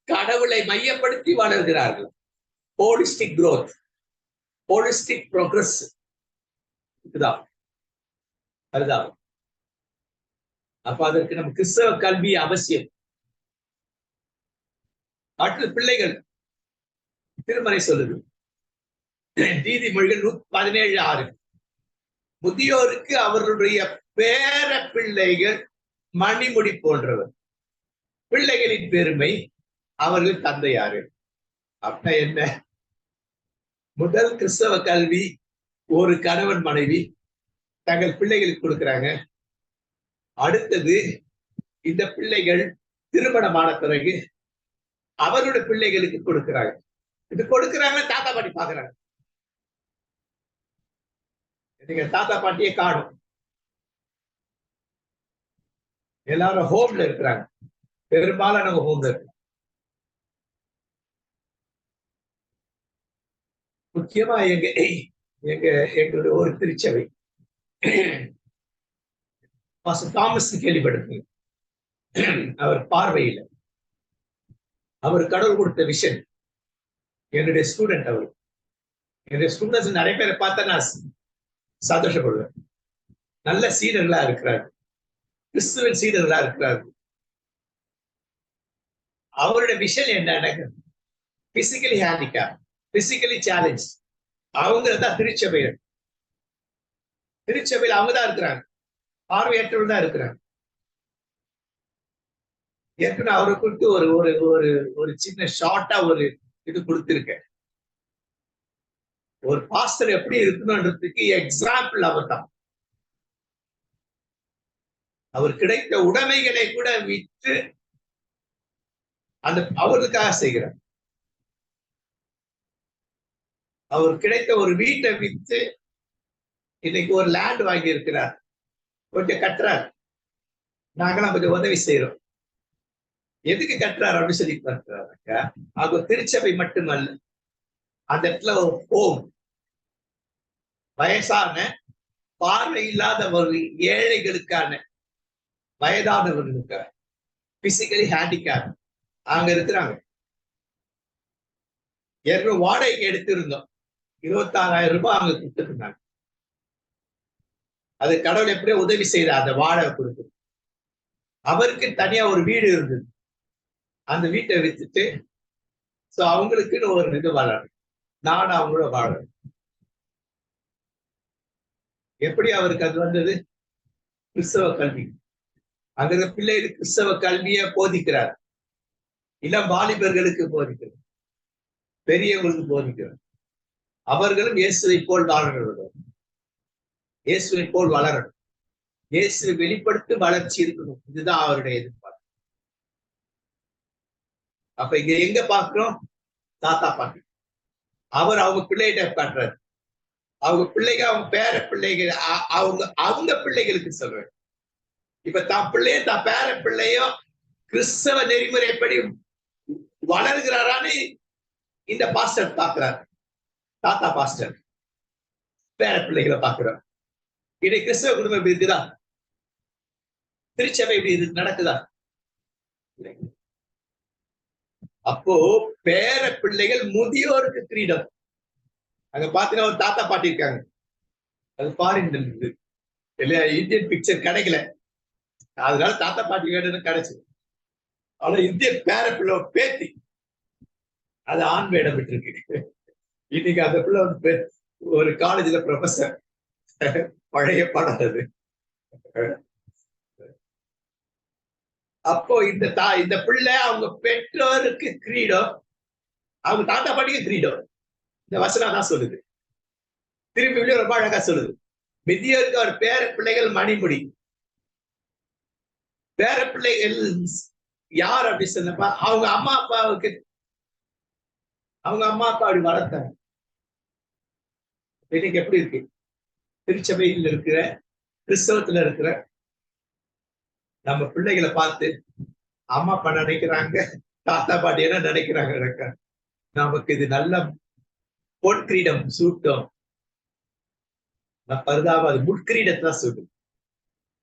கடவுளை மையப்படுத்தி வளர்கிறார்கள். Holistic growth, holistic progress. இதுதான் அதுதான். அப்ப அதற்கு நம்ம கிறிஸ்தவ கல்வி அவசியம். அடுத்த பிள்ளைகள் திருமறை சொல்லுது, நீதிமொழிகள் 17:6, முதியோருக்கு அவர்களுடைய பேர பிள்ளைகள் மணிமுடி போன்றவர், பிள்ளைகளின் பெருமை அவர்கள் தந்தையாரு. அப்ப என்ன? முதல் கிறிஸ்தவ கல்வி ஒரு கணவன் மனைவி தங்கள் பிள்ளைகளுக்கு கொடுக்கிறாங்க. அடுத்தது இந்த பிள்ளைகள் திருமணமான பிறகு அவருடைய பிள்ளைகளுக்கு கொடுக்கிறாங்க. இது கொடுக்கிறாங்க, தாத்தா பாட்டி பாக்குறாங்க. நீங்க தாத்தா பாட்டியே காணும், எல்லாரும் ஹோம்ல இருக்கிறாங்க, பெரும்பாலான ஹோம்ல இருக்கு. முக்கியமா எங்க எங்க எங்களுடைய ஒரு திருச்சபை தாமஸ் கேள்விப்பட்டிருக்கீங்க. அவர் பார்வையில் அவர் கடவுள் கொடுத்த விஷன். என்னுடைய ஸ்டூடெண்ட் அவர். என்னுடைய ஸ்டூடெண்ட்ஸ் நிறைய பேரை பார்த்தா நான் சந்தோஷப்படுவேன். நல்ல சீடர்களா இருக்கிறார், கிறிஸ்துவின் சீடர்களா இருக்கிறார். அவருடைய விஷன் என்ன? Physically handicap, physically challenge. அவங்க தான் திருச்சபையில் அவங்க தான் இருக்கிறாங்க, பார்வையற்றவர்கள் தான் இருக்கிறாங்க. ஏற்கனவே அவரை குறித்து ஒரு ஒரு ஒரு ஒரு சின்ன ஷார்ட்டா ஒரு இது கொடுத்திருக்கேன். ஒரு பாஸ்டர் எப்படி இருக்கணும்ன்றதுக்கு எக்ஸாம்பிள் அவர் தான். அவர் கிடைத்த உடைமைகளை கூட விற்று அந்த அவருக்காக செய்கிறார். அவர் கிடைத்த ஒரு வீட்டை விற்று இன்னைக்கு ஒரு லேண்ட் வாங்கி இருக்கிறார், கொஞ்சம் கட்டுறார். நாங்களாம் கொஞ்சம் உதவி செய்யறோம். எதுக்கு கட்டுறாரு அப்படின்னு சொல்லி பார்க்கிறாங்க. அவங்க திருச்சபை மட்டுமல்ல, அந்த இடத்துல ஒரு ஹோம், வயசான பார்வை இல்லாத ஒரு ஏழைகளுக்கான, வயதானவர்களுக்கான, பிசிக்கலி ஹேண்டிகேப் அங்க இருக்கிறாங்க. ஏற்கனவே வாடகைக்கு எடுத்திருந்தோம், 26,000 ரூபாய் அவங்க கொடுத்துருந்தாங்க. அது கடவுள் எப்படியோ உதவி செய்த அந்த வாடகை கொடுத்து. அவருக்கு தனியா ஒரு வீடு இருந்தது, அந்த வீட்டை வித்துட்டு அவங்களுக்குன்னு ஒரு இது வாழணும், நானும் அவங்களோட வாழணும். எப்படி அவருக்கு அது வந்தது? கிறிஸ்தவ கல்வி. அங்க பிள்ளைகளுக்கு கிறிஸ்தவ கல்வியை போதிக்கிறார். இளம் வாலிபர்களுக்கு போதிக்கிறார், பெரியவங்களுக்கு போதிக்கிறார். அவர்களும் இயேசுவை போல் வாழணும், இயேசுவை போல் வளரணும், இயேசுவை வெளிப்படுத்தி வளர்ச்சி இருக்கணும். இதுதான் அவருடைய எதிர்பார்ப்பு. அப்ப இங்க எங்க பாக்குறோம்? தாத்தா பாட்டி. அவர் அவங்க பிள்ளைகிட்ட காட்டுறாரு. அவங்க பிள்ளைங்க, அவங்க பேர பிள்ளைகள், அவங்க பிள்ளைகளுக்கு சொல்றாரு. இப்ப தான் பிள்ளைய தான் பேர பிள்ளையும் கிறிஸ்தவ நெறிமுறைப்படி வளர்கிறாரான்னு இந்த பாஸ்டர் பாக்குறாரு. தாத்தா பாஸ்டர் பேர பிள்ளைகளை பாக்குறார். இன்னைக்கு கிறிஸ்தவ குடும்பம் இப்படி இருக்குதா? திருச்சபை இப்படி நடக்குதா? அப்போ பேர பிள்ளைகள் முதியோருக்கு கிரீடம். அங்க பாத்தீங்கன்னா ஒரு தாத்தா பாட்டி இருக்காங்க, அது ஃபாரின் இல்லையா, இந்தியன் பிக்சர் கிடைக்கல, அதனால தாத்தா பாட்டி வேணும்னு கிடைச்சு. ஆனா இந்திய பேர பிள்ளை பேத்தி, அது ஆண் வேடம் விட்டுருக்கு. இன்னைக்கு அந்த பிள்ளை வந்து ஒரு காலேஜ்ல ப்ரொஃபசர். பழைய படம் அது. அப்போ இந்த பிள்ளை அவங்க பெற்றோருக்கு கிரீடம், அவங்க தாத்தா பாட்டிக்கு கிரீடம். இந்த வசனம் தான் சொல்லுது. திரும்பி ரொம்ப அழகா சொல்லுது. மிதியோருக்கு அவர் பேர பிள்ளைகள் மணிமுடி. பேர பிள்ளைகள் யார் அப்படி சொன்னப்ப அவங்க அம்மா அப்பாவுக்கு, அவங்க அம்மா அப்பா அப்படி வளர்த்தாங்க. இன்னைக்கு எப்படி இருக்கு? திருச்சபையில் இருக்கிற, கிறிஸ்தவத்துல இருக்கிற நம்ம பிள்ளைகளை பார்த்து அம்மா அப்பா நினைக்கிறாங்க, தாத்தா பாட்டி என்ன நினைக்கிறாங்க, நமக்கு இது நல்ல பொன் கிரீடம் சூட்டும், பரிதாபாது முட்கிரீடத்தை சூட்டும்.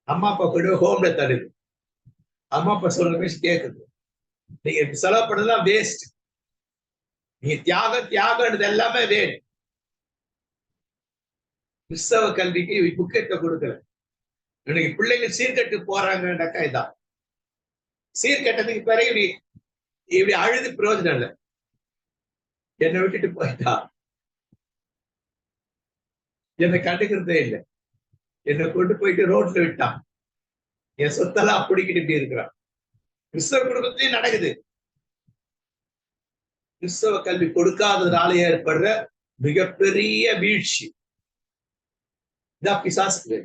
அம்மா அப்பா கூட ஹோம்ல தருது, அம்மா அப்பா சொல்ற விஷயம் கேட்குது. நீங்க செலவு பண்ணதான் வேஸ்ட், நீங்க தியாகம் எல்லாமே வேணும். கிறிஸ்தவ கல்விக்கு முக்கியத்துவம் கொடுக்கல. இன்னைக்கு பிள்ளைங்க சீர்கட்டு போறாங்கன்னாக்கா இதான். சீர்கட்டத்துக்கு பிறகு இப்படி அழுது பிரயோஜனம் இல்லை. என்னை விட்டுட்டு போயிட்டா, என்னை கண்டுக்கிறதே இல்லை, என்னை கொண்டு போயிட்டு ரோட்ல விட்டான், என் சொத்தெல்லாம் அப்படிக்கிட்டு இப்படி இருக்கிறான். கிறிஸ்தவ குடும்பத்திலையும் நடக்குது. கிறிஸ்தவ கல்வி கொடுக்காததுனால ஏற்படுற மிகப்பெரிய வீழ்ச்சி இதான் பிசாசு.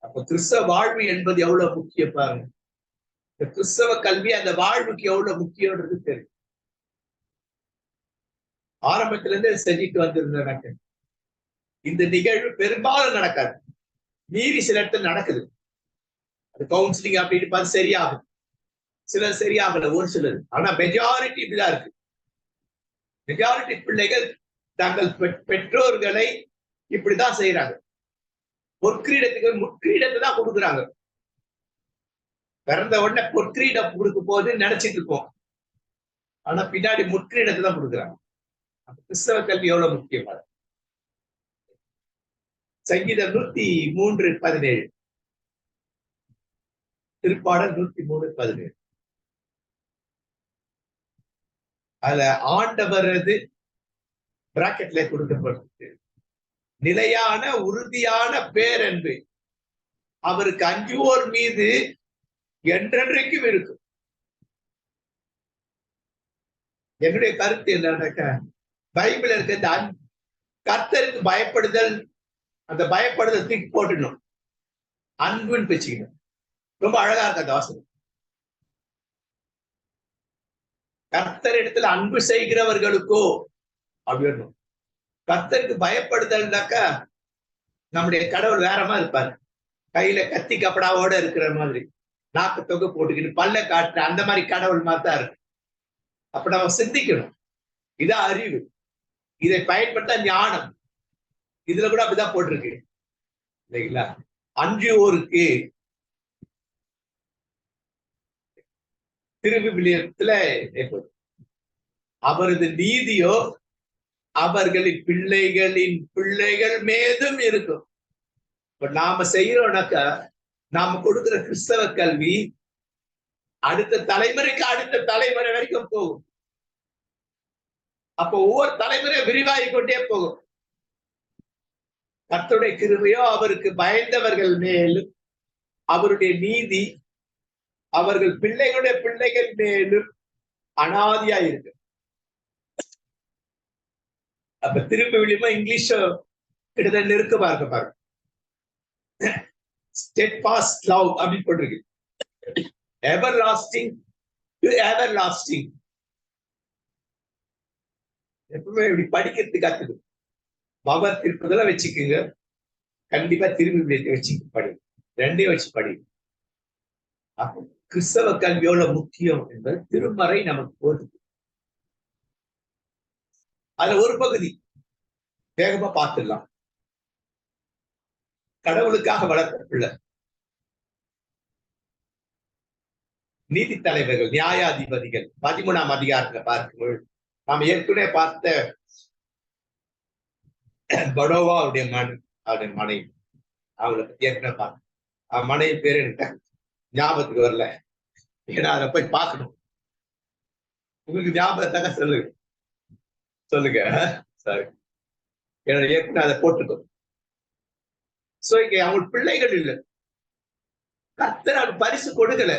அப்ப கிறிஸ்தவ வாழ்வு என்பது எவ்வளவு முக்கியம் பாருங்க. இந்த கிறிஸ்தவ கல்வி அந்த வாழ்வுக்கு எவ்வளவு முக்கியம்ன்றது தெரியும். ஆரம்பத்துல இருந்தே செஞ்சுட்டு வந்திருந்தாங்க. இந்த நிகழ்வு பெரும்பாலும் நடக்காது, மீறி சில இடத்துல நடக்குது. அது கவுன்சிலிங் அப்படின்னு பார்த்து சரியாகும், சிலர் சரியாகல, ஒரு சிலர். ஆனா மெஜாரிட்டி இப்படிதான் இருக்கு. மெஜாரிட்டி பிள்ளைகள் தங்கள் பெற்றோர்களை இப்படிதான் செய்யறாங்க. பொற்கிரீடத்துக்கு முற்கிரீடத்தை தான் கொடுக்குறாங்க. பிறந்த உடனே பொற்கிரீடம் கொடுக்கும் போது நினைச்சிட்டு இருப்போம். ஆனா பின்னாடி முற்கிரீடத்தை தான் கொடுக்குறாங்க. கிறிஸ்தவ கல்வி எவ்வளவு முக்கியமா. சங்கீதம் 103:17, திருப்பாடல் 103:17. அதுல ஆண்டவரது பிராக்கெட்ல கொடுக்கப்பட்டு நிலையான உறுதியான பேரன்பு அவருக்கு அஞ்சுவோர் மீது என்றென்றைக்கும் இருக்கும். என்னுடைய கருத்து என்னன்னாக்க, பைபிள் இருக்க கர்த்தருக்கு பயப்படுதல், அந்த பயப்படுதல் தூக்கி போட்டுடணும், அன்புன்னு பேச்சுக்கணும். ரொம்ப அழகா இருக்கு அந்த வாசகம். கர்த்தர் இடத்துல அன்பு செய்கிறவர்களுக்கோ அப்படின்னு. கர்த்தருக்கு பயப்படுதல்னாக்கா நம்முடைய கடவுள் வேற மாதிரி இருப்பாரு. கையில கத்தி கப்படாவோட இருக்கிற மாதிரி, நாக்கு தொகை போட்டுக்கிட்டு பல்ல காட்டுற அந்த மாதிரி கடவுள் மாதிரி தான் இருக்கு. அப்ப நம்ம சிந்திக்கணும், இதான் அறிவு, இதை பயன்படுத்த ஞானம். இதுல கூட அப்படிதான் போட்டிருக்கு இல்லைங்களா? அஞ்சுவோருக்கு திருவிவிலியத்துல அவரது நீதியோ அவர்களின் பிள்ளைகளின் பிள்ளைகள் மீதும் இருக்கும். இப்ப நாம செய்யறோம்னாக்கா, நாம கொடுக்கிற கிறிஸ்தவ கல்வி அடுத்த தலைமுறைக்கு அடுத்த தலைமுறை வரைக்கும் போகும். அப்போ ஒவ்வொரு தலைமுறை விரிவாகி கொண்டே போகும். கர்த்தருடைய கிருபையோ அவருக்கு பயந்தவர்கள் மேலும் அவருடைய நீதி அவர்கள் பிள்ளைகளுடைய பிள்ளைகள் மேலும் அனாதியா இருக்கு. அப்ப திரும்ப விழிமா இங்கிலீஷ் கிட்டத்தட்ட நெருக்கமா இருக்க பாருங்க. ஸ்டெட்ஃபாஸ்ட் லவ் அப்படின்னு போட்டிருக்கு. எவர் லாஸ்டிங் டு எவர் லாஸ்டிங். எப்பவுமே இப்படி படிக்கிறதுக்கு கத்துக்கு. பவர் திருப்பதெல்லாம் வச்சுக்குங்க, கண்டிப்பா திரும்பி வச்சு படி, ரெண்டையும் வச்சு படி. அப்போ கிறிஸ்தவ கல்வியோட முக்கியம் என்பது திருமறை நமக்கு போகுது. அதுல ஒரு பகுதி வேகமா பார்த்துடலாம். கடவுளுக்காக வளர்த்த பிள்ளை, நீதி தலைவர்கள், நியாயாதிபதிகள் 13ஆம் அதிகாரத்துல பார்க்கும்போது நாம் ஏற்கனவே பார்த்த படோவா அவருடைய மனைவி, அவங்களை பத்தி ஏற்கனவே பார்க்க. அவன் மனைவி பேரு எனக்கு ஞாபகத்துக்கு வரல, ஏன்னா அதை போய் பார்க்கணும். உங்களுக்கு ஞாபகத்தாக சொல்லுங்க சொல்லுங்க. சரி, என்னோட ஏற்கனவே அதை போட்டுக்கோ. சோ இங்க அவங்க பிள்ளைகள் இல்லை, கர்த்தர் அவன் பரிசு கொடுக்கல,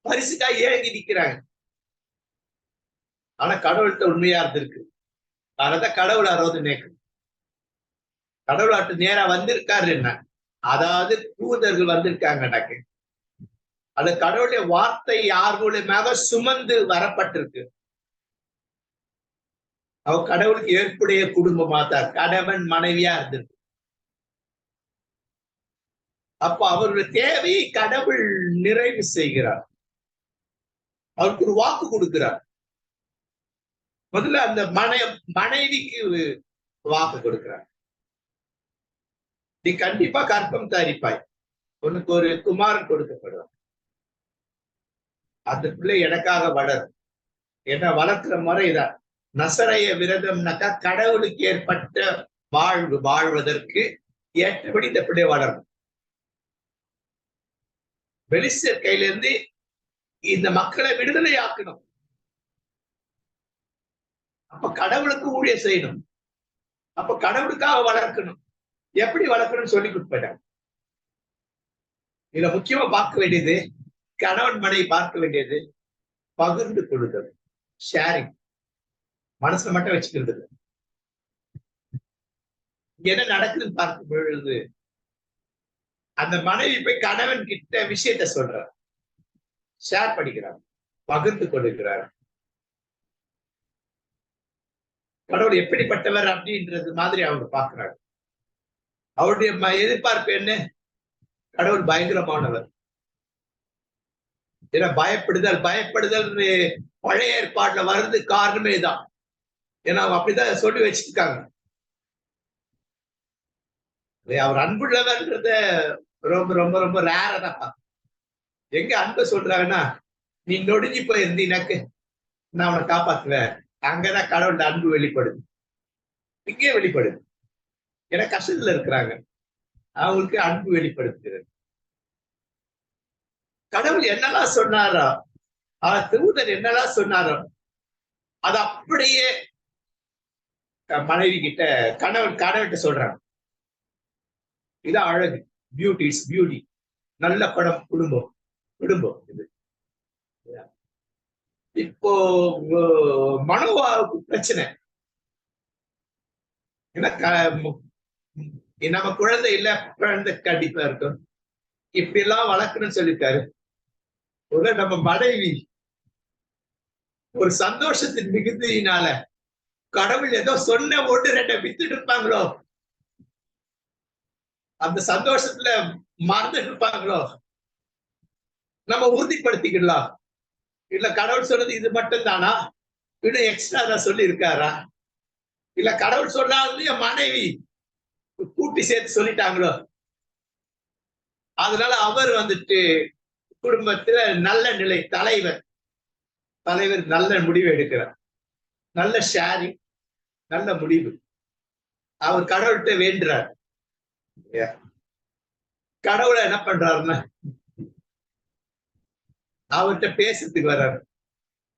பரிசுக்காக ஏங்கி நிக்கிறாங்க. ஆனா கடவுள்கிட்ட உண்மையா இருந்திருக்கு. அதனாலதான் கடவுள் அறுபது நேக்கம் கடவுளாட்டு நேரா வந்திருக்காரு. என்ன அதாவது தூதர்கள் வந்திருக்காங்க. அது கடவுளுடைய வார்த்தை யார் மூலமாக சுமந்து வரப்பட்டிருக்கு. அவ கடவுளுக்கு ஏற்புடைய குடும்பமா தான் கணவன் மனைவியா இருந்திருக்கு. அப்ப அவருடைய தேவையை கடவுள் நிறைவு செய்கிறார். அவருக்கு ஒரு வாக்கு கொடுக்கிறார். முதல்ல அந்த மனைவிக்கு வாக்கு கொடுக்கிறார். நீ கண்டிப்பா கற்பம் தரிப்பாய், உனக்கு ஒரு குமாரன் கொடுக்கப்படுவார், அந்த பிள்ளை எனக்காக வளரும். என்ன வளர்க்கிற முறைதான் நசரைய விரதம்னாக்கா கடவுளுக்கு ஏற்பட்ட வாழ்வதற்கு ஏற்றபடி இந்த பிள்ளை வளரும். பெலிஸ்தர் கையிலிருந்து இந்த மக்களை விடுதலை ஆக்கணும். அப்ப கடவுளுக்கு ஊழிய செய்யணும். அப்ப கடவுளுக்காக வளர்க்கணும். எப்படி வளர்க்கணும்னு சொல்லி கொடுப்பாங்க. இதுல முக்கியமா பார்க்க வேண்டியது, கணவன் மனைவி பார்க்க வேண்டியது பகிர்ந்து கொள்ளுதல், ஷேரிங். மனசுல மட்டும் வச்சுக்கிறது. என்ன நடக்குதுன்னு பார்க்கும் பொழுது அந்த மனைவி போய் கணவன் கிட்ட விஷயத்த சொல்றார், ஷேர் பண்ணிக்கிறார், பகிர்ந்து கொள்ளுகிறார். கடவுள் எப்படிப்பட்டவர் அப்படின்றது மாதிரி அவங்க பார்க்கிறாங்க. அவருடைய எதிர்பார்ப்பு என்ன? கடவுள் பயங்கரமானவர். ஏன்னா பயப்படுதல் பழைய ஏற்பாடுல வர்றது காரணமே தான். ஏன்னா அவங்க அப்படிதான் சொல்லி வச்சிருக்காங்க. அவர் அன்புள்ளவர்ன்றத ரொம்ப ரொம்ப ரொம்ப ரேரா தான். எங்க அன்பை சொல்றாங்கன்னா, நீ நொடிஞ்சு போயிருந்தீனாக்கு நான் அவனை காப்பாத்துவேன். அங்கதான் கடவுளோட அன்பு வெளிப்படுது. இங்கே வெளிப்படுது. ஏன்னா கஷ்டத்துல இருக்கிறாங்க. அவங்களுக்கு அன்பு வெளிப்படுத்துகிறது. கடவுள் என்னெல்லாம் சொன்னாரோ, தூதர் என்னெல்லாம் சொன்னாரோ, அது அப்படியே மனைவி கிட்ட கணவன்கிட்ட சொல்றாங்க. இதான் அழகு. Beauty is beauty. நல்ல படம் குடும்பம். குடும்பம் இது. இப்போ மனோவாவுக்கு பிரச்சனை. நம்ம குழந்தை இல்ல, குழந்தை கண்டிப்பா இருக்கும். இப்படி எல்லாம் வளர்க்கணும்னு சொல்லிட்டாரு. ஒரு நம்ம மனைவி ஒரு சந்தோஷத்தின் மிகுதியினால கடவுள் ஏதோ சொன்ன ஒன்று ரெண்டை வித்துட்டு இருப்பாங்களோ, அந்த சந்தோஷத்துல மறந்துட்டு இருப்பாங்களோ, நம்ம உறுதிப்படுத்திக்கலாம். இல்ல கடவுள் சொன்னது இது மட்டும் தானா, இன்னும் எக்ஸ்ட்ரா தான் சொல்லி இருக்காரா, இல்ல கடவுள் சொல்லாதது என் மனைவி கூட்டி சேர்த்து சொல்லிட்டாங்களோ. அதனால அவர் வந்துட்டு குடும்பத்துல நல்ல நிலை தலைவர் நல்ல முடிவு எடுக்கிறார். நல்ல ஷேரிங், நல்ல முடிவு. அவர் கடவுள்கிட்ட வேண்டுறார். கடவுளை என்ன பண்றாருன்னா, அவர்கிட்ட பேசுறதுக்கு வர்றாரு.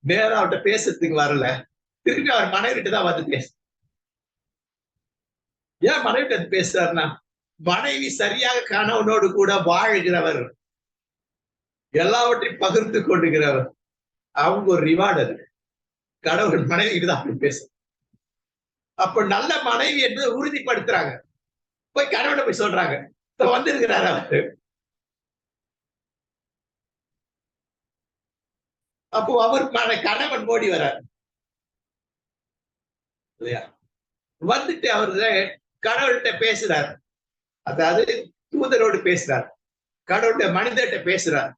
வேற அவர்கிட்ட பேசுறதுக்கு வரல. திரும்பி அவர் மனைவிட்டு தான் வந்து பேச. ஏன் மனைவிட்ட பேசுறாருன்னா, மனைவி சரியாக கணவனோடு கூட வாழ்கிறவர், எல்லாவற்றையும் பகிர்ந்து கொண்டுகிறவர். அவங்க ஒரு ரிவார்டு அது. கடவுள் மனைவிக்கு தான் அப்படி பேச. அப்ப நல்ல மனைவி என்பதை உறுதிப்படுத்துறாங்க. போய் கணவனை போய் சொல்றாங்க, வந்திருக்கிறார் அவரு. அப்போ அவர் கணவன் ஓடி வர்றார் இல்லையா? வந்துட்டு அவரு கடவுள்கிட்ட பேசுறார். அதாவது தூதரோடு பேசுறார், கடவுள்கிட்ட மனிதர்கிட்ட பேசுறார்.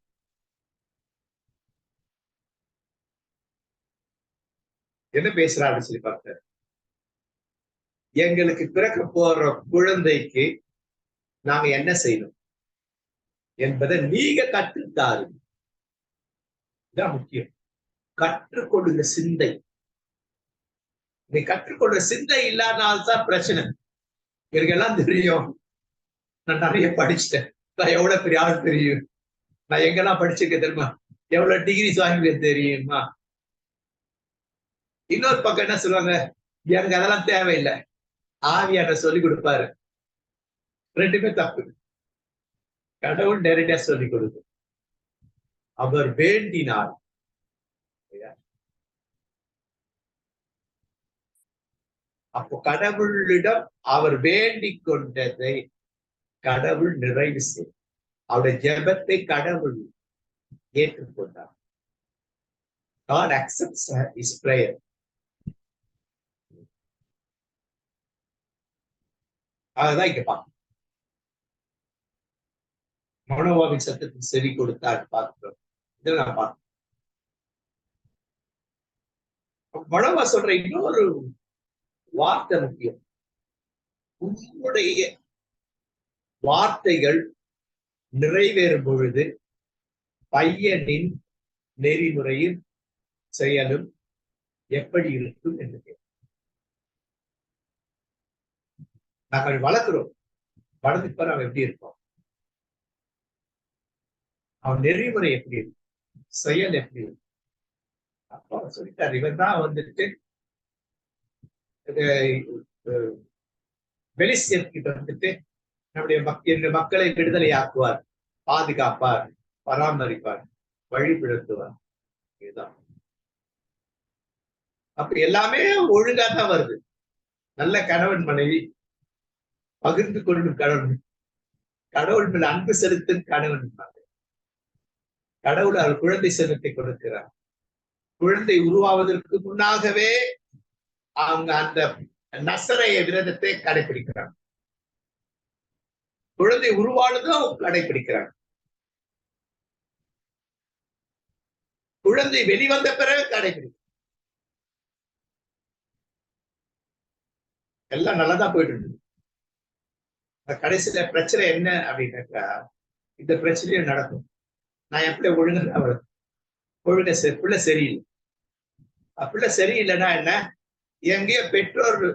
என்ன பேசுறாருன்னு சொல்லி பார்த்தார். எங்களுக்கு பிறக்க போற குழந்தைக்கு நாங்க என்ன செய்யணும் என்பதை நீங்க கற்றுத்தாரு. இதான் முக்கியம். கற்றுக்கொள்ளுங்க சிந்தை. நீ கற்றுக்கொள்ற சிந்தை இல்லாதனால்தான் பிரச்சனை. எனக்கு எல்லாம் தெரியும், நான் நிறைய படிச்சுட்டேன், நான் எவ்வளவு பெரிய ஆள் தெரியும், நான் எங்கெல்லாம் படிச்சிருக்கேன் தெரியுமா, எவ்வளவு டிகிரிஸ் வாங்கி தெரியுமா. இன்னொரு பக்கம் என்ன சொல்லுவாங்க, எனக்கு அதெல்லாம் தேவையில்லை, ஆவியானவர் சொல்லி கொடுப்பாரு. ரெண்டுமே தப்பு. கடவுள் நேரடியா சொல்லி கொடுக்கும். அவர் வேண்டினார். அப்போ கடவுளிடம் அவர் வேண்டிக் கொண்டதை கடவுள் நிறைவு செய்யும். அவருடைய ஜெபத்தை கடவுள் ஏற்றுக்கொண்டார். God accepts his prayer. அதுதான் இங்க பார்க்கணும். மனோவாவின் சத்தத்துக்கு செவி கொடுத்தார் பார்க்கிறோம். இதை நான் பார்க்கிறோம். மனோவா சொல்ற இன்னொரு வார்த்தை முக்கியம். உங்களுடைய வார்த்தைகள் நிறைவேறும் பொழுது பையனின் நெறிமுறையும் செயலும் எப்படி இருக்கும் என்று நாங்கள் வளர்க்கிறோம். வளர்ந்துப்ப நாங்கள் எப்படி இருப்போம், அவன் நெறிமுறை எப்படி இருக்கும், செயல் எப்படி இருக்கும். அப்பா சொல்லிட்டார், இவன் தான் வந்துட்டு பெலிஸ்தியர்கிட்ட வந்துட்டு நம்முடைய மக்களை விடுதலை ஆக்குவார், பாதுகாப்பார், பராமரிப்பார், வழிபடுத்துவார். இதுதான். அப்ப எல்லாமே ஒழுங்கா தான் வருது. நல்ல கணவன் மனைவி, பகிர்ந்து கொள்ளும் கடவுள், கடவுள் மேல் அன்பு செலுத்தும் கணவன், கடவுள் அவர் குழந்தை செல்வத்தை கொடுக்கிறார். குழந்தை உருவாவதற்கு முன்னாகவே அவங்க அந்த நசரைய விரதத்தை கடைபிடிக்கிறாங்க. குழந்தை உருவானதும் கடைபிடிக்கிறாங்க. குழந்தை வெளிவந்த பிறகு கடைபிடிக்கிறாங்க. எல்லாம் நல்லா தான் போயிட்டு இருந்தது. கடைசியில பிரச்சனை என்ன அப்படின்னாக்கா, இந்த பிரச்சனையும் நடக்கும். நான் என் பிள்ளை ஒழுங்கா பிள்ளை சரியில்லை. பிள்ளை சரியில்லைன்னா என்ன, எங்கேயோ பெற்றோர்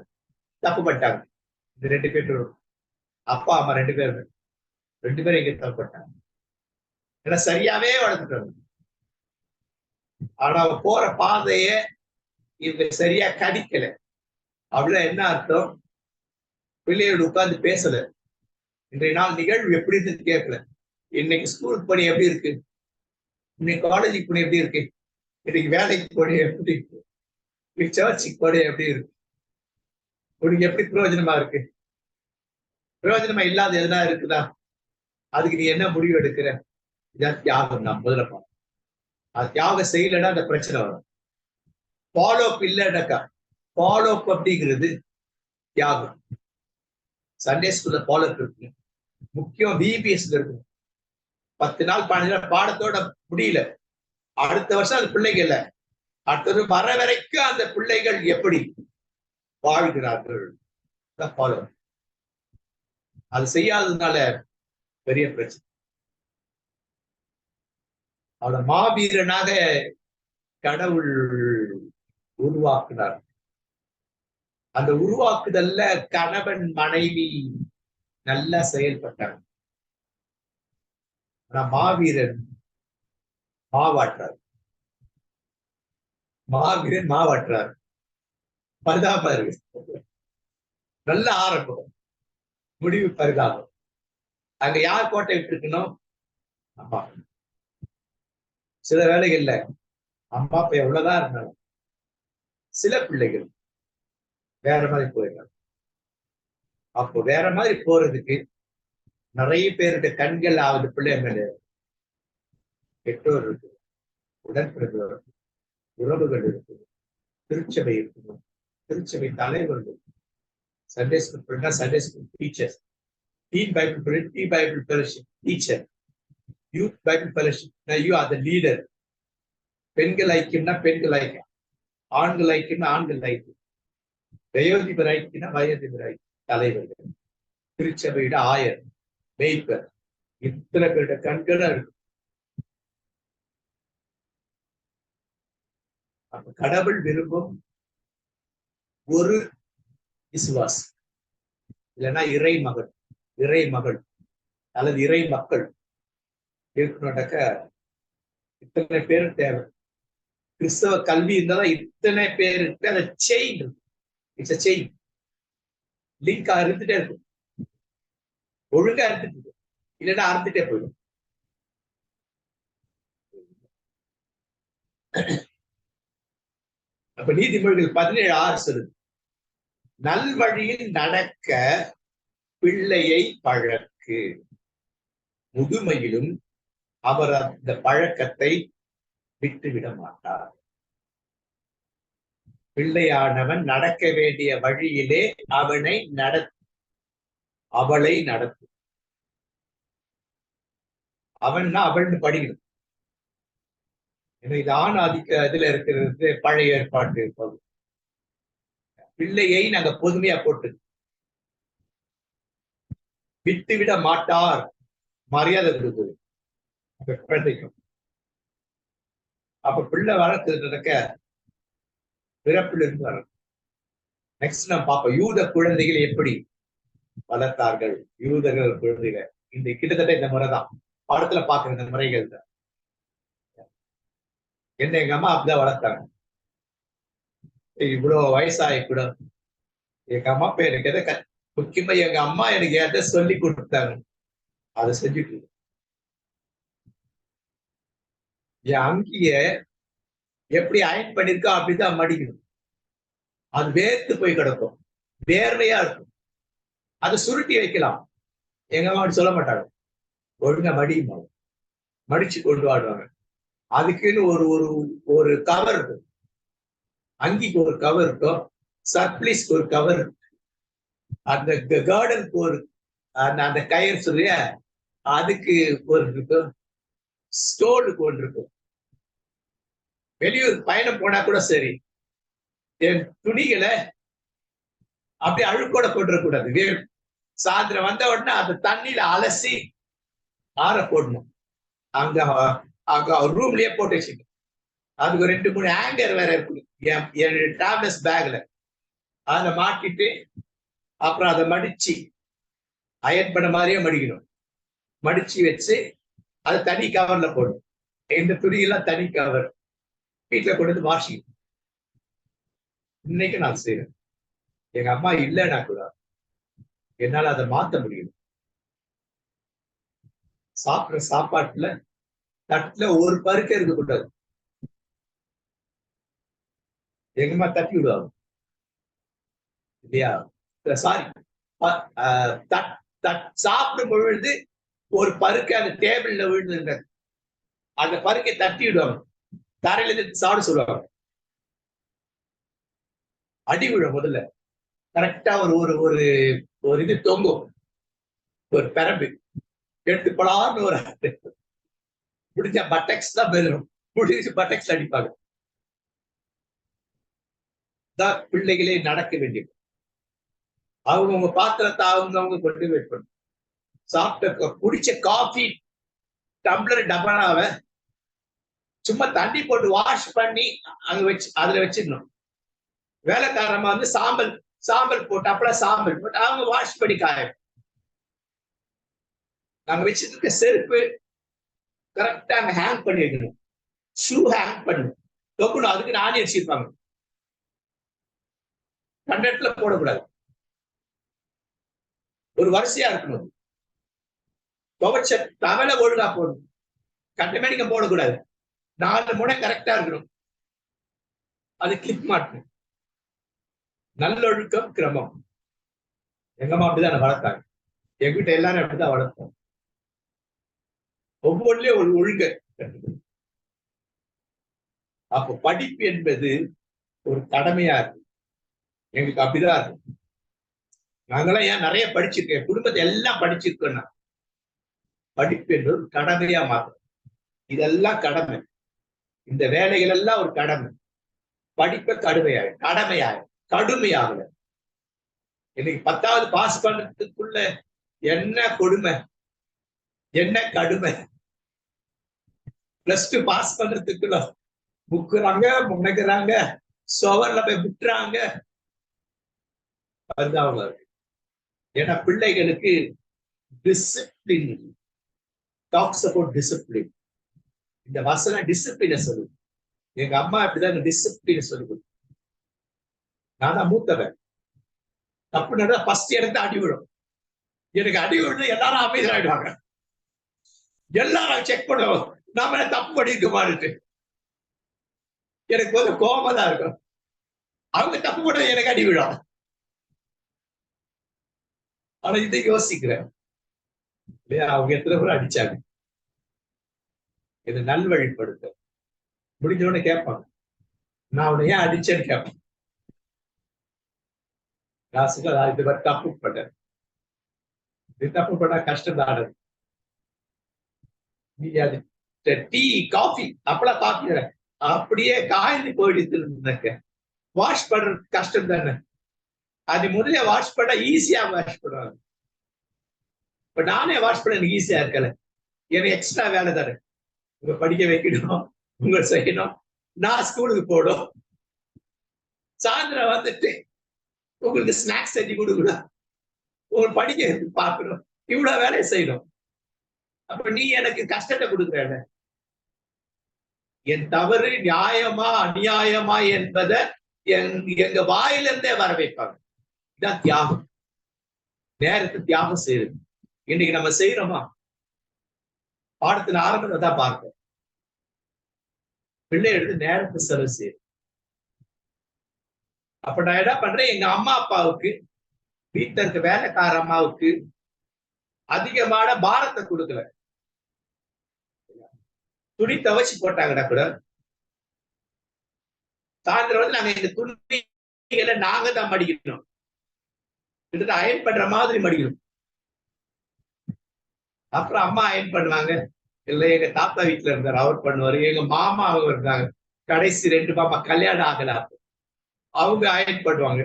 தப்பு பண்ணிட்டாங்க. இந்த 2 பெற்றோர், அப்பா அம்மா 2 பேரும் எங்க தப்பு பண்ணிட்டாங்க. ஏன்னா சரியாவே வளர்த்துட்டாங்க. ஆனா அவ போற பாதைய இவங்க சரியா கடிக்கல. அப்படின்னா என்ன அர்த்தம்? பிள்ளையோட உட்கார்ந்து பேசல. இன்றைய நாள் நிகழ்வு எப்படி இருந்து கேட்கல. இன்னைக்கு ஸ்கூலுக்கு போய் எப்படி இருக்கு, இன்னைக்கு காலேஜுக்கு போய் எப்படி இருக்கு, இன்னைக்கு வேலைக்கு போய் எப்படி இருக்கு, இன்னைக்கு சர்ச்சுக்கு போய் எப்படி இருக்கு, உனக்கு எப்படி பிரயோஜனமா இருக்கு? பிரயோஜனமா இல்லாத எதுனா இருக்குதா? அதுக்கு நீ என்ன முடிவு எடுக்கிற? இதான் தியாகம். நான் முதல்ல பார்ப்போம். அது தியாகம் செய்யலைன்னா அந்த பிரச்சனை வரும். ஃபாலோ அப் இல்லைன்னாக்கா, ஃபாலோ அப் அப்படிங்கிறது தியாகம். சண்டே ஸ்கூல்ல ஃபாலோ அப் இருக்கு, முக்கியம் பிபிஎஸ்ல இருக்கு. 10 நாள் 15 நாள் பாடத்தோட முடியல, அடுத்த வருஷம் அந்த பிள்ளைகள் இல்ல, அடுத்தது வர வரைக்கும் அந்த பிள்ளைகள் எப்படி வாழ்கிறார்கள், ஃபாலோ. அது செய்யாததுனால பெரிய பிரச்சனை. அவளை மாவீரனாக கடவுள் உருவாக்குனார். அந்த உருவாக்குதல்ல கணவன் மனைவி நல்லா செயல்பட்டாங்க. ஆனா மாவீரன் மாவாற்றார். மாவீரன் மாவாற்றார். பரிதாபம் இருக்கு. நல்ல ஆரம்பம், முடிவு பரிதாபம். அங்க யார் கோட்டை விட்டு இருக்கணும்? அம்மா. சில வேலைகள்ல அம்மா அப்பா எவ்வளவுதான் இருந்தாலும் சில பிள்ளைகள் வேற மாதிரி போயிடுறாங்க. அப்போ வேற மாதிரி போறதுக்கு நிறைய பேருடைய கண்கள் ஆகுது பிள்ளை மேல. பெற்றோர் இருக்கு, உடன்பிறந்தவர், உறவுகள் இருக்குது, திருச்சபை இருக்கணும், திருச்சபை தலைவர்கள், Sunday school Sunday school teachers, teen Bible T Bible fellowship teacher, youth Bible fellowship, you are the leader. பெண்கள் ஐக்கியம்னா பெண்கள் ஐக்கியம், ஆண்கள் ஐக்கியம்னா ஆண்கள் ஐக்கியம், வயோதிபர் ஐக்கியம்னா வயோதிபர் ஐக்கியம், தலைவர்கள், திருச்சபையிட ஆயர், மேய்ப்பர், இத்தனை பேருடைய கண்களும் இருக்கு. அப்ப கடவுள் விரும்பும் ஒரு விசுவாசி, இல்லைன்னா இறை மகன், இறை மகள் அல்லது இறை மக்கள் இருக்கணும்னாக்க இத்தனை பேர் தேவை. கிறிஸ்தவ கல்வி இருந்தாலும் இத்தனை பேருக்கு அந்த செயின் இருக்கு. It's a chain. லிங்க் அறுத்துட்டே இருக்கும், ஒழுங்கா அறுத்துட்டு இருக்கும், இல்லைன்னா அறுத்துட்டே போயிடும். அப்ப நீதிமொழிகள் 17:6 சொல்லுது, நல்வழியில் நடக்க பிள்ளையை பழக்கு, முதுமையிலும் அவர் அந்த பழக்கத்தை விட்டுவிட மாட்டார். பிள்ளையானவன் நடக்க வேண்டிய வழியிலே அவனை அவளை நடத்தும். அவன்னா அவள்னு படிக்கணும். இது ஆண் ஆதிக்க இதுல இருக்கிறது பழைய ஏற்பாட்டு இருப்பது. பிள்ளையை நாங்க பொதுமையா போட்டு விட்டுவிட மாட்டார், மரியாதை கொடுக்குது குழந்தைக்கும். அப்ப பிள்ளை வளர்த்துக்க பிறப்பிலிருந்து வளரும். நெக்ஸ்ட் நம்ம பார்ப்போம், யூத குழந்தைகள் எப்படி வளர்த்தார்கள். யூதர்கள் குழந்தைகள் இந்த கிட்டத்தட்ட இந்த முறைதான் படத்துல பாக்குற இந்த முறைகள் தான். என்ன எங்க அம்மா அப்படிதான் வளர்த்தாங்க. இவ்வளவு வயசாகி கூட எங்க அம்மா அப்பா எனக்கு எதை முக்கியமா எங்க அம்மா எனக்கு எதை சொல்லி கொடுத்தாங்க அதை செஞ்சுட்டு என் அங்கிய எப்படி அயன் பண்ணிருக்கோ அப்படிதான் மடிக்கணும். அது வேர்த்து போய் கிடக்கும், வேர்வையா இருக்கும், அதை சுருட்டி வைக்கலாம். எங்க அம்மா அப்படி சொல்ல மாட்டாங்க, ஒழுங்கா மடியுமா, மடிச்சு கொண்டு வாடுவாங்க. அதுக்குன்னு ஒரு ஒரு ஒரு கவர் இருக்கும், அங்கிக்கு ஒரு கவர் இருக்கும், சர்ப்ளீஸ்க்கு ஒரு கவர் இருக்கும், அந்த கார்டனுக்கு ஒரு அந்த கயிறு சொல்லிய அதுக்கு ஒரு இருக்கும், ஸ்டோலுக்கு ஒன்று இருக்கும். வெளியூர் பயணம் போனா கூட சரி, என் துணிகளை அப்படி அழுக்கோட போட்டுறக்கூடாது. வேணும் சாயந்தரம் வந்த உடனே அந்த தண்ணியில அலசி ஆற போடணும். அங்க அங்க ரூம்லயே போட்டு வச்சுக்கணும். அதுக்கு 2-3 ஹேங்கர் வேற இருக்கு என் டேப்லெட்ஸ் பேக்ல. அதை மாட்டிட்டு அப்புறம் அதை மடிச்சு அயன் பண்ண மாதிரியே மடிக்கணும். மடிச்சு வச்சு அதை தனி கவர்ல போடும். இந்த துணியெல்லாம் தனி கவர் வீட்டுல கொண்டு வந்து வாஷிங். இன்னைக்கு நான் செய்யறேன். எங்க அம்மா இல்லைன்னா கூட என்னால அதை மாத்த முடியும். சாப்பிடுற சாப்பாட்டுல தட்டுல ஒரு பருக்க இருக்கக்கூடாது. எங்கம்மா தட்டி விடுவாங்க இல்லையா? சாரி, சாப்பிடும் பொழுது ஒரு பருக்க அந்த டேபிள்ல விழுந்து அந்த பருக்கை தட்டி விடுவாங்க. தரையில இருந்து சாப்பிட சொல்லுவாங்க. அடி விழும். முதல்ல கரெக்டா ஒரு ஒரு ஒரு ஒரு இது தொங்கும், ஒரு பெரம்பு எடுத்து பலான்னு ஒரு முடிஞ்ச பட்டெக்ஸ் தான் பெறும். முடிஞ்சு பட்டெக்ஸ் அடிப்பாங்க. தான் பிள்ளைகளே நடக்க வேண்டியது. அவங்கவுங்க பாத்திரத்தை அவங்கவுங்க கொண்டு வைக்கணும். சாப்பிட்ட குடிச்ச காஃபி டம்ளர் டபனாவை சும்மா தண்ணி போட்டு வாஷ் பண்ணி அங்க வச்சு அதுல வச்சிடணும். வேலைக்காரமா வந்து சாம்பல் போட்டு அப்பெல்லாம் சாம்பல் போட்டு அவங்க வாஷ் பண்ணி காய. நாங்க வச்சிருக்க செருப்பு கரெக்டா அங்க ஹேங் பண்ணி வைக்கணும். ஷூ ஹேங் பண்ணணும். தொக்கணும். அதுக்கு நானே வச்சிருப்பாங்க. கண்ட இடத்துல போடக்கூடாது. ஒரு வரிசையா இருக்கணும். துவைச்ச தவளை ஒழுங்கா போடணும். கண்டமேடிக்க போடக்கூடாது. 4 முனை கரெக்டா இருக்கணும். அது கிளிப் மாட்டணும். நல்லொழுக்கம் கிரமம். எங்கம்மா அப்படிதான் வளர்த்தாங்க. எங்கிட்ட எல்லாரும் அப்படிதான் வளர்த்தோம். ஒவ்வொன்றிலையும் ஒரு ஒழுங்க. அப்ப படிப்பு என்பது ஒரு கடமையா இருக்கு. எங்களுக்கு அப்படிதான் இருக்கும். நாங்கெல்லாம் ஏன் நிறைய படிச்சிருக்கேன், குடும்பத்தை எல்லாம் படிச்சிருக்கோம்னா படிப்பு என்பது ஒரு கடமையா மாறும். இதெல்லாம் கடமை. இந்த வேலைகள் எல்லாம் ஒரு கடமை. படிப்பை கடுமையாகல. இன்னைக்கு 10வது பாஸ் பண்றதுக்குள்ள என்ன கொடுமை, என்ன கடுமை. +2 பாஸ் பண்றதுக்குள்ள முக்குறாங்க, முனைக்கிறாங்க, சுவர்ல போய் விட்டுறாங்க. அதுதான் அவங்க. ஏன்னா பிள்ளைகளுக்கு டிசிப்ளின் டாக்ஸ் அபவுட் டிசிப்ளின். இந்த வசனம் டிசிப்ளினை சொல்லுது. எங்க அம்மா இப்படிதான் டிசிப்ளினை சொல்லுது. நான் தான் மூத்தவன். தப்பு நடந்தா ஃபர்ஸ்ட் எடுத்து அடி விடும். எனக்கு அடி விழுந்து எல்லாரும் அமைதியாயிடுவாங்க. எல்லாரும் செக் பண்ணுவோம் நாம தப்பு பண்ணிருக்க மாட்டு. எனக்கு கொஞ்சம் கோபமா தான் இருக்கும். அவங்க தப்பு பண்ண எனக்கு அடி விடும். ஆனா இதை யோசிக்கிறேன் இல்லையா? அவங்க எத்தனை பேர் அடிச்சாங்க. இதை நல்வழிப்படுத்த முடிஞ்சவொடனே கேட்பாங்க, நான் அவனை ஏன் அடிச்சேன்னு கேட்பேன். இது மாதிரி தப்பு பண்ண, இது தப்பு பண்ணா கஷ்டம் தான். நீ அது டீ காஃபி அப்பெல்லாம் காஃபி அப்படியே காய்ந்து போயிடுத்து இருந்தாக்க வாஷ் பண்றது கஷ்டம் தானே. அது முதல்ல வாஷ் பண்ணா ஈஸியா வாஷ் பண்ணுவாங்க. இப்ப நானே வாஷ் பண்ண எனக்கு ஈஸியா இருக்கல. எனக்கு எக்ஸ்ட்ரா வேலை தானே. உங்க படிக்க வைக்கணும், உங்க செய்யணும், நான் ஸ்கூலுக்கு போடும், சாயந்தரம் வந்துட்டு உங்களுக்கு ஸ்நாக்ஸ் செஞ்சு கொடுக்கணும், உங்களுக்கு படிக்க பார்க்கணும், இவ்வளவு வேலையை செய்யணும். அப்ப நீ எனக்கு கஷ்டத்தை கொடுக்குற. என் தவறு நியாயமா அநியாயமா என்பதை எங்க வாயிலிருந்தே வர வைப்பாங்க. இதான் தியாகம். நேரத்தை தியாகம் செய்யுது. இன்னைக்கு நம்ம செய்யறோமா? பாடத்துல ஆரம்பத்தை தான் பார்ப்போம். பிள்ளை எடுத்து நேரத்தை செலவு செய்யுது. அப்ப நான் என்ன பண்றேன், எங்க அம்மா அப்பாவுக்கு, வீட்டுல இருக்க வேலைக்கார அம்மாவுக்கு அதிகமான பாரத்தை கொடுக்கல. துணி துவைச்சு போட்டாங்கன்னா கூட சாயந்தரம் வந்து நாங்க இந்த துணிகளை நாங்க தான் மடிக்கணும். கிட்டத்தட்ட அயன் பண்ற மாதிரி மடிக்கணும். அப்புறம் அம்மா அயன் பண்ணுவாங்க. இல்ல எங்க தாத்தா வீட்டுல இருந்தாரு, அவர் பண்ணுவாரு. எங்க மாமா அவங்க இருந்தாங்க, கடைசி 2 மாமா கல்யாணம் ஆகல, அவங்க அயன் பண்ணுவாங்க.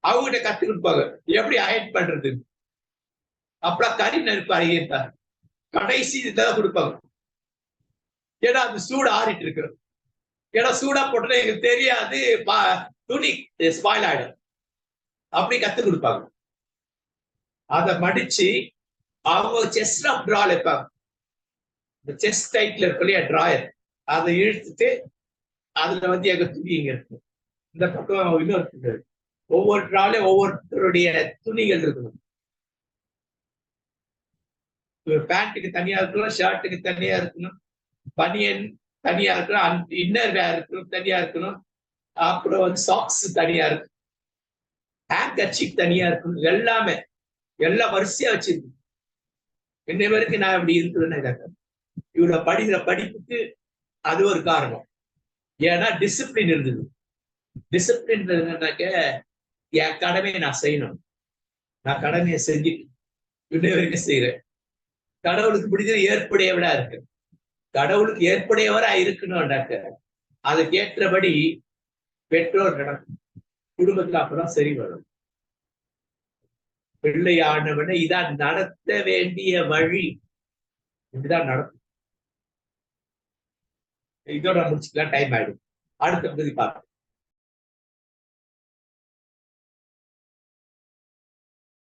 அவங்க கிட்ட கத்து கொடுப்பாங்க எப்படி அயன் பண்றது. அப்புறம் கறி நெருப்பு அறையிருந்தார் கடைசி இதான் கொடுப்பாங்க. ஏன்னா அந்த சூடு ஆறிட்டு இருக்கு. ஏன்னா சூடா போட்டா எங்களுக்கு தெரியாது, துணி ஸ்பாயில் ஆயிடும். அப்படி கத்து கொடுப்பாங்க. அதை மடிச்சு அவங்க செஸ்ட் ஆஃப் டிரா வைப்பாங்க. இந்த செஸ்ட் டைட்ல இருக்க இல்லையா டிராயர், அதை இழுத்துட்டு அதுல வந்து எங்க துணி இங்க இருக்கு, இந்த பக்கம் இன்னொரு ஒவ்வொரு டிராலையும் ஒவ்வொருத்தருடைய துணிகள் இருக்கணும். பேண்ட்டுக்கு தனியா இருக்கணும், ஷர்ட்டுக்கு தனியா இருக்கணும், பனியன் தனியா இருக்கணும், இன்னர் வேர் இருக்கணும் தனியா இருக்கணும், அப்புறம் வந்து சாக்ஸ் தனியா இருக்கு, ஹேண்ட் கர்ச்சீஃப் தனியா இருக்கணும். எல்லாமே எல்லாம் வரிசையா வச்சிருக்கு. இன்னை வரைக்கும் நான் இப்படி இருக்குதுன்னு இவ்வளவு படிக்கிற படிப்புக்கு அது ஒரு காரணம். ஏன்னா டிசிப்ளின் இருந்தது. டிசிப்ளின் இருந்ததுனாக்க என் கடமையை நான் செய்யணும். நான் கடமையை செஞ்சுட்டு இன்னை வரைக்கும் செய்யறேன். கடவுளுக்கு பிடிச்சது ஏற்புடையவடா இருக்கு. கடவுளுக்கு ஏற்புடையவரா இருக்கணும்னாக்க அதுக்கு ஏற்றபடி பெற்றோர் நடக்கும். குடும்பத்துல அப்பதான் சரி வரும். பிள்ளையானவனை இதான் நடத்த வேண்டிய வழி, இப்படிதான் நடக்கும். இதோட முடிச்சுக்கலாம், டைம் ஆயிடும். அடுத்த பகுதி பார்ப்போம்.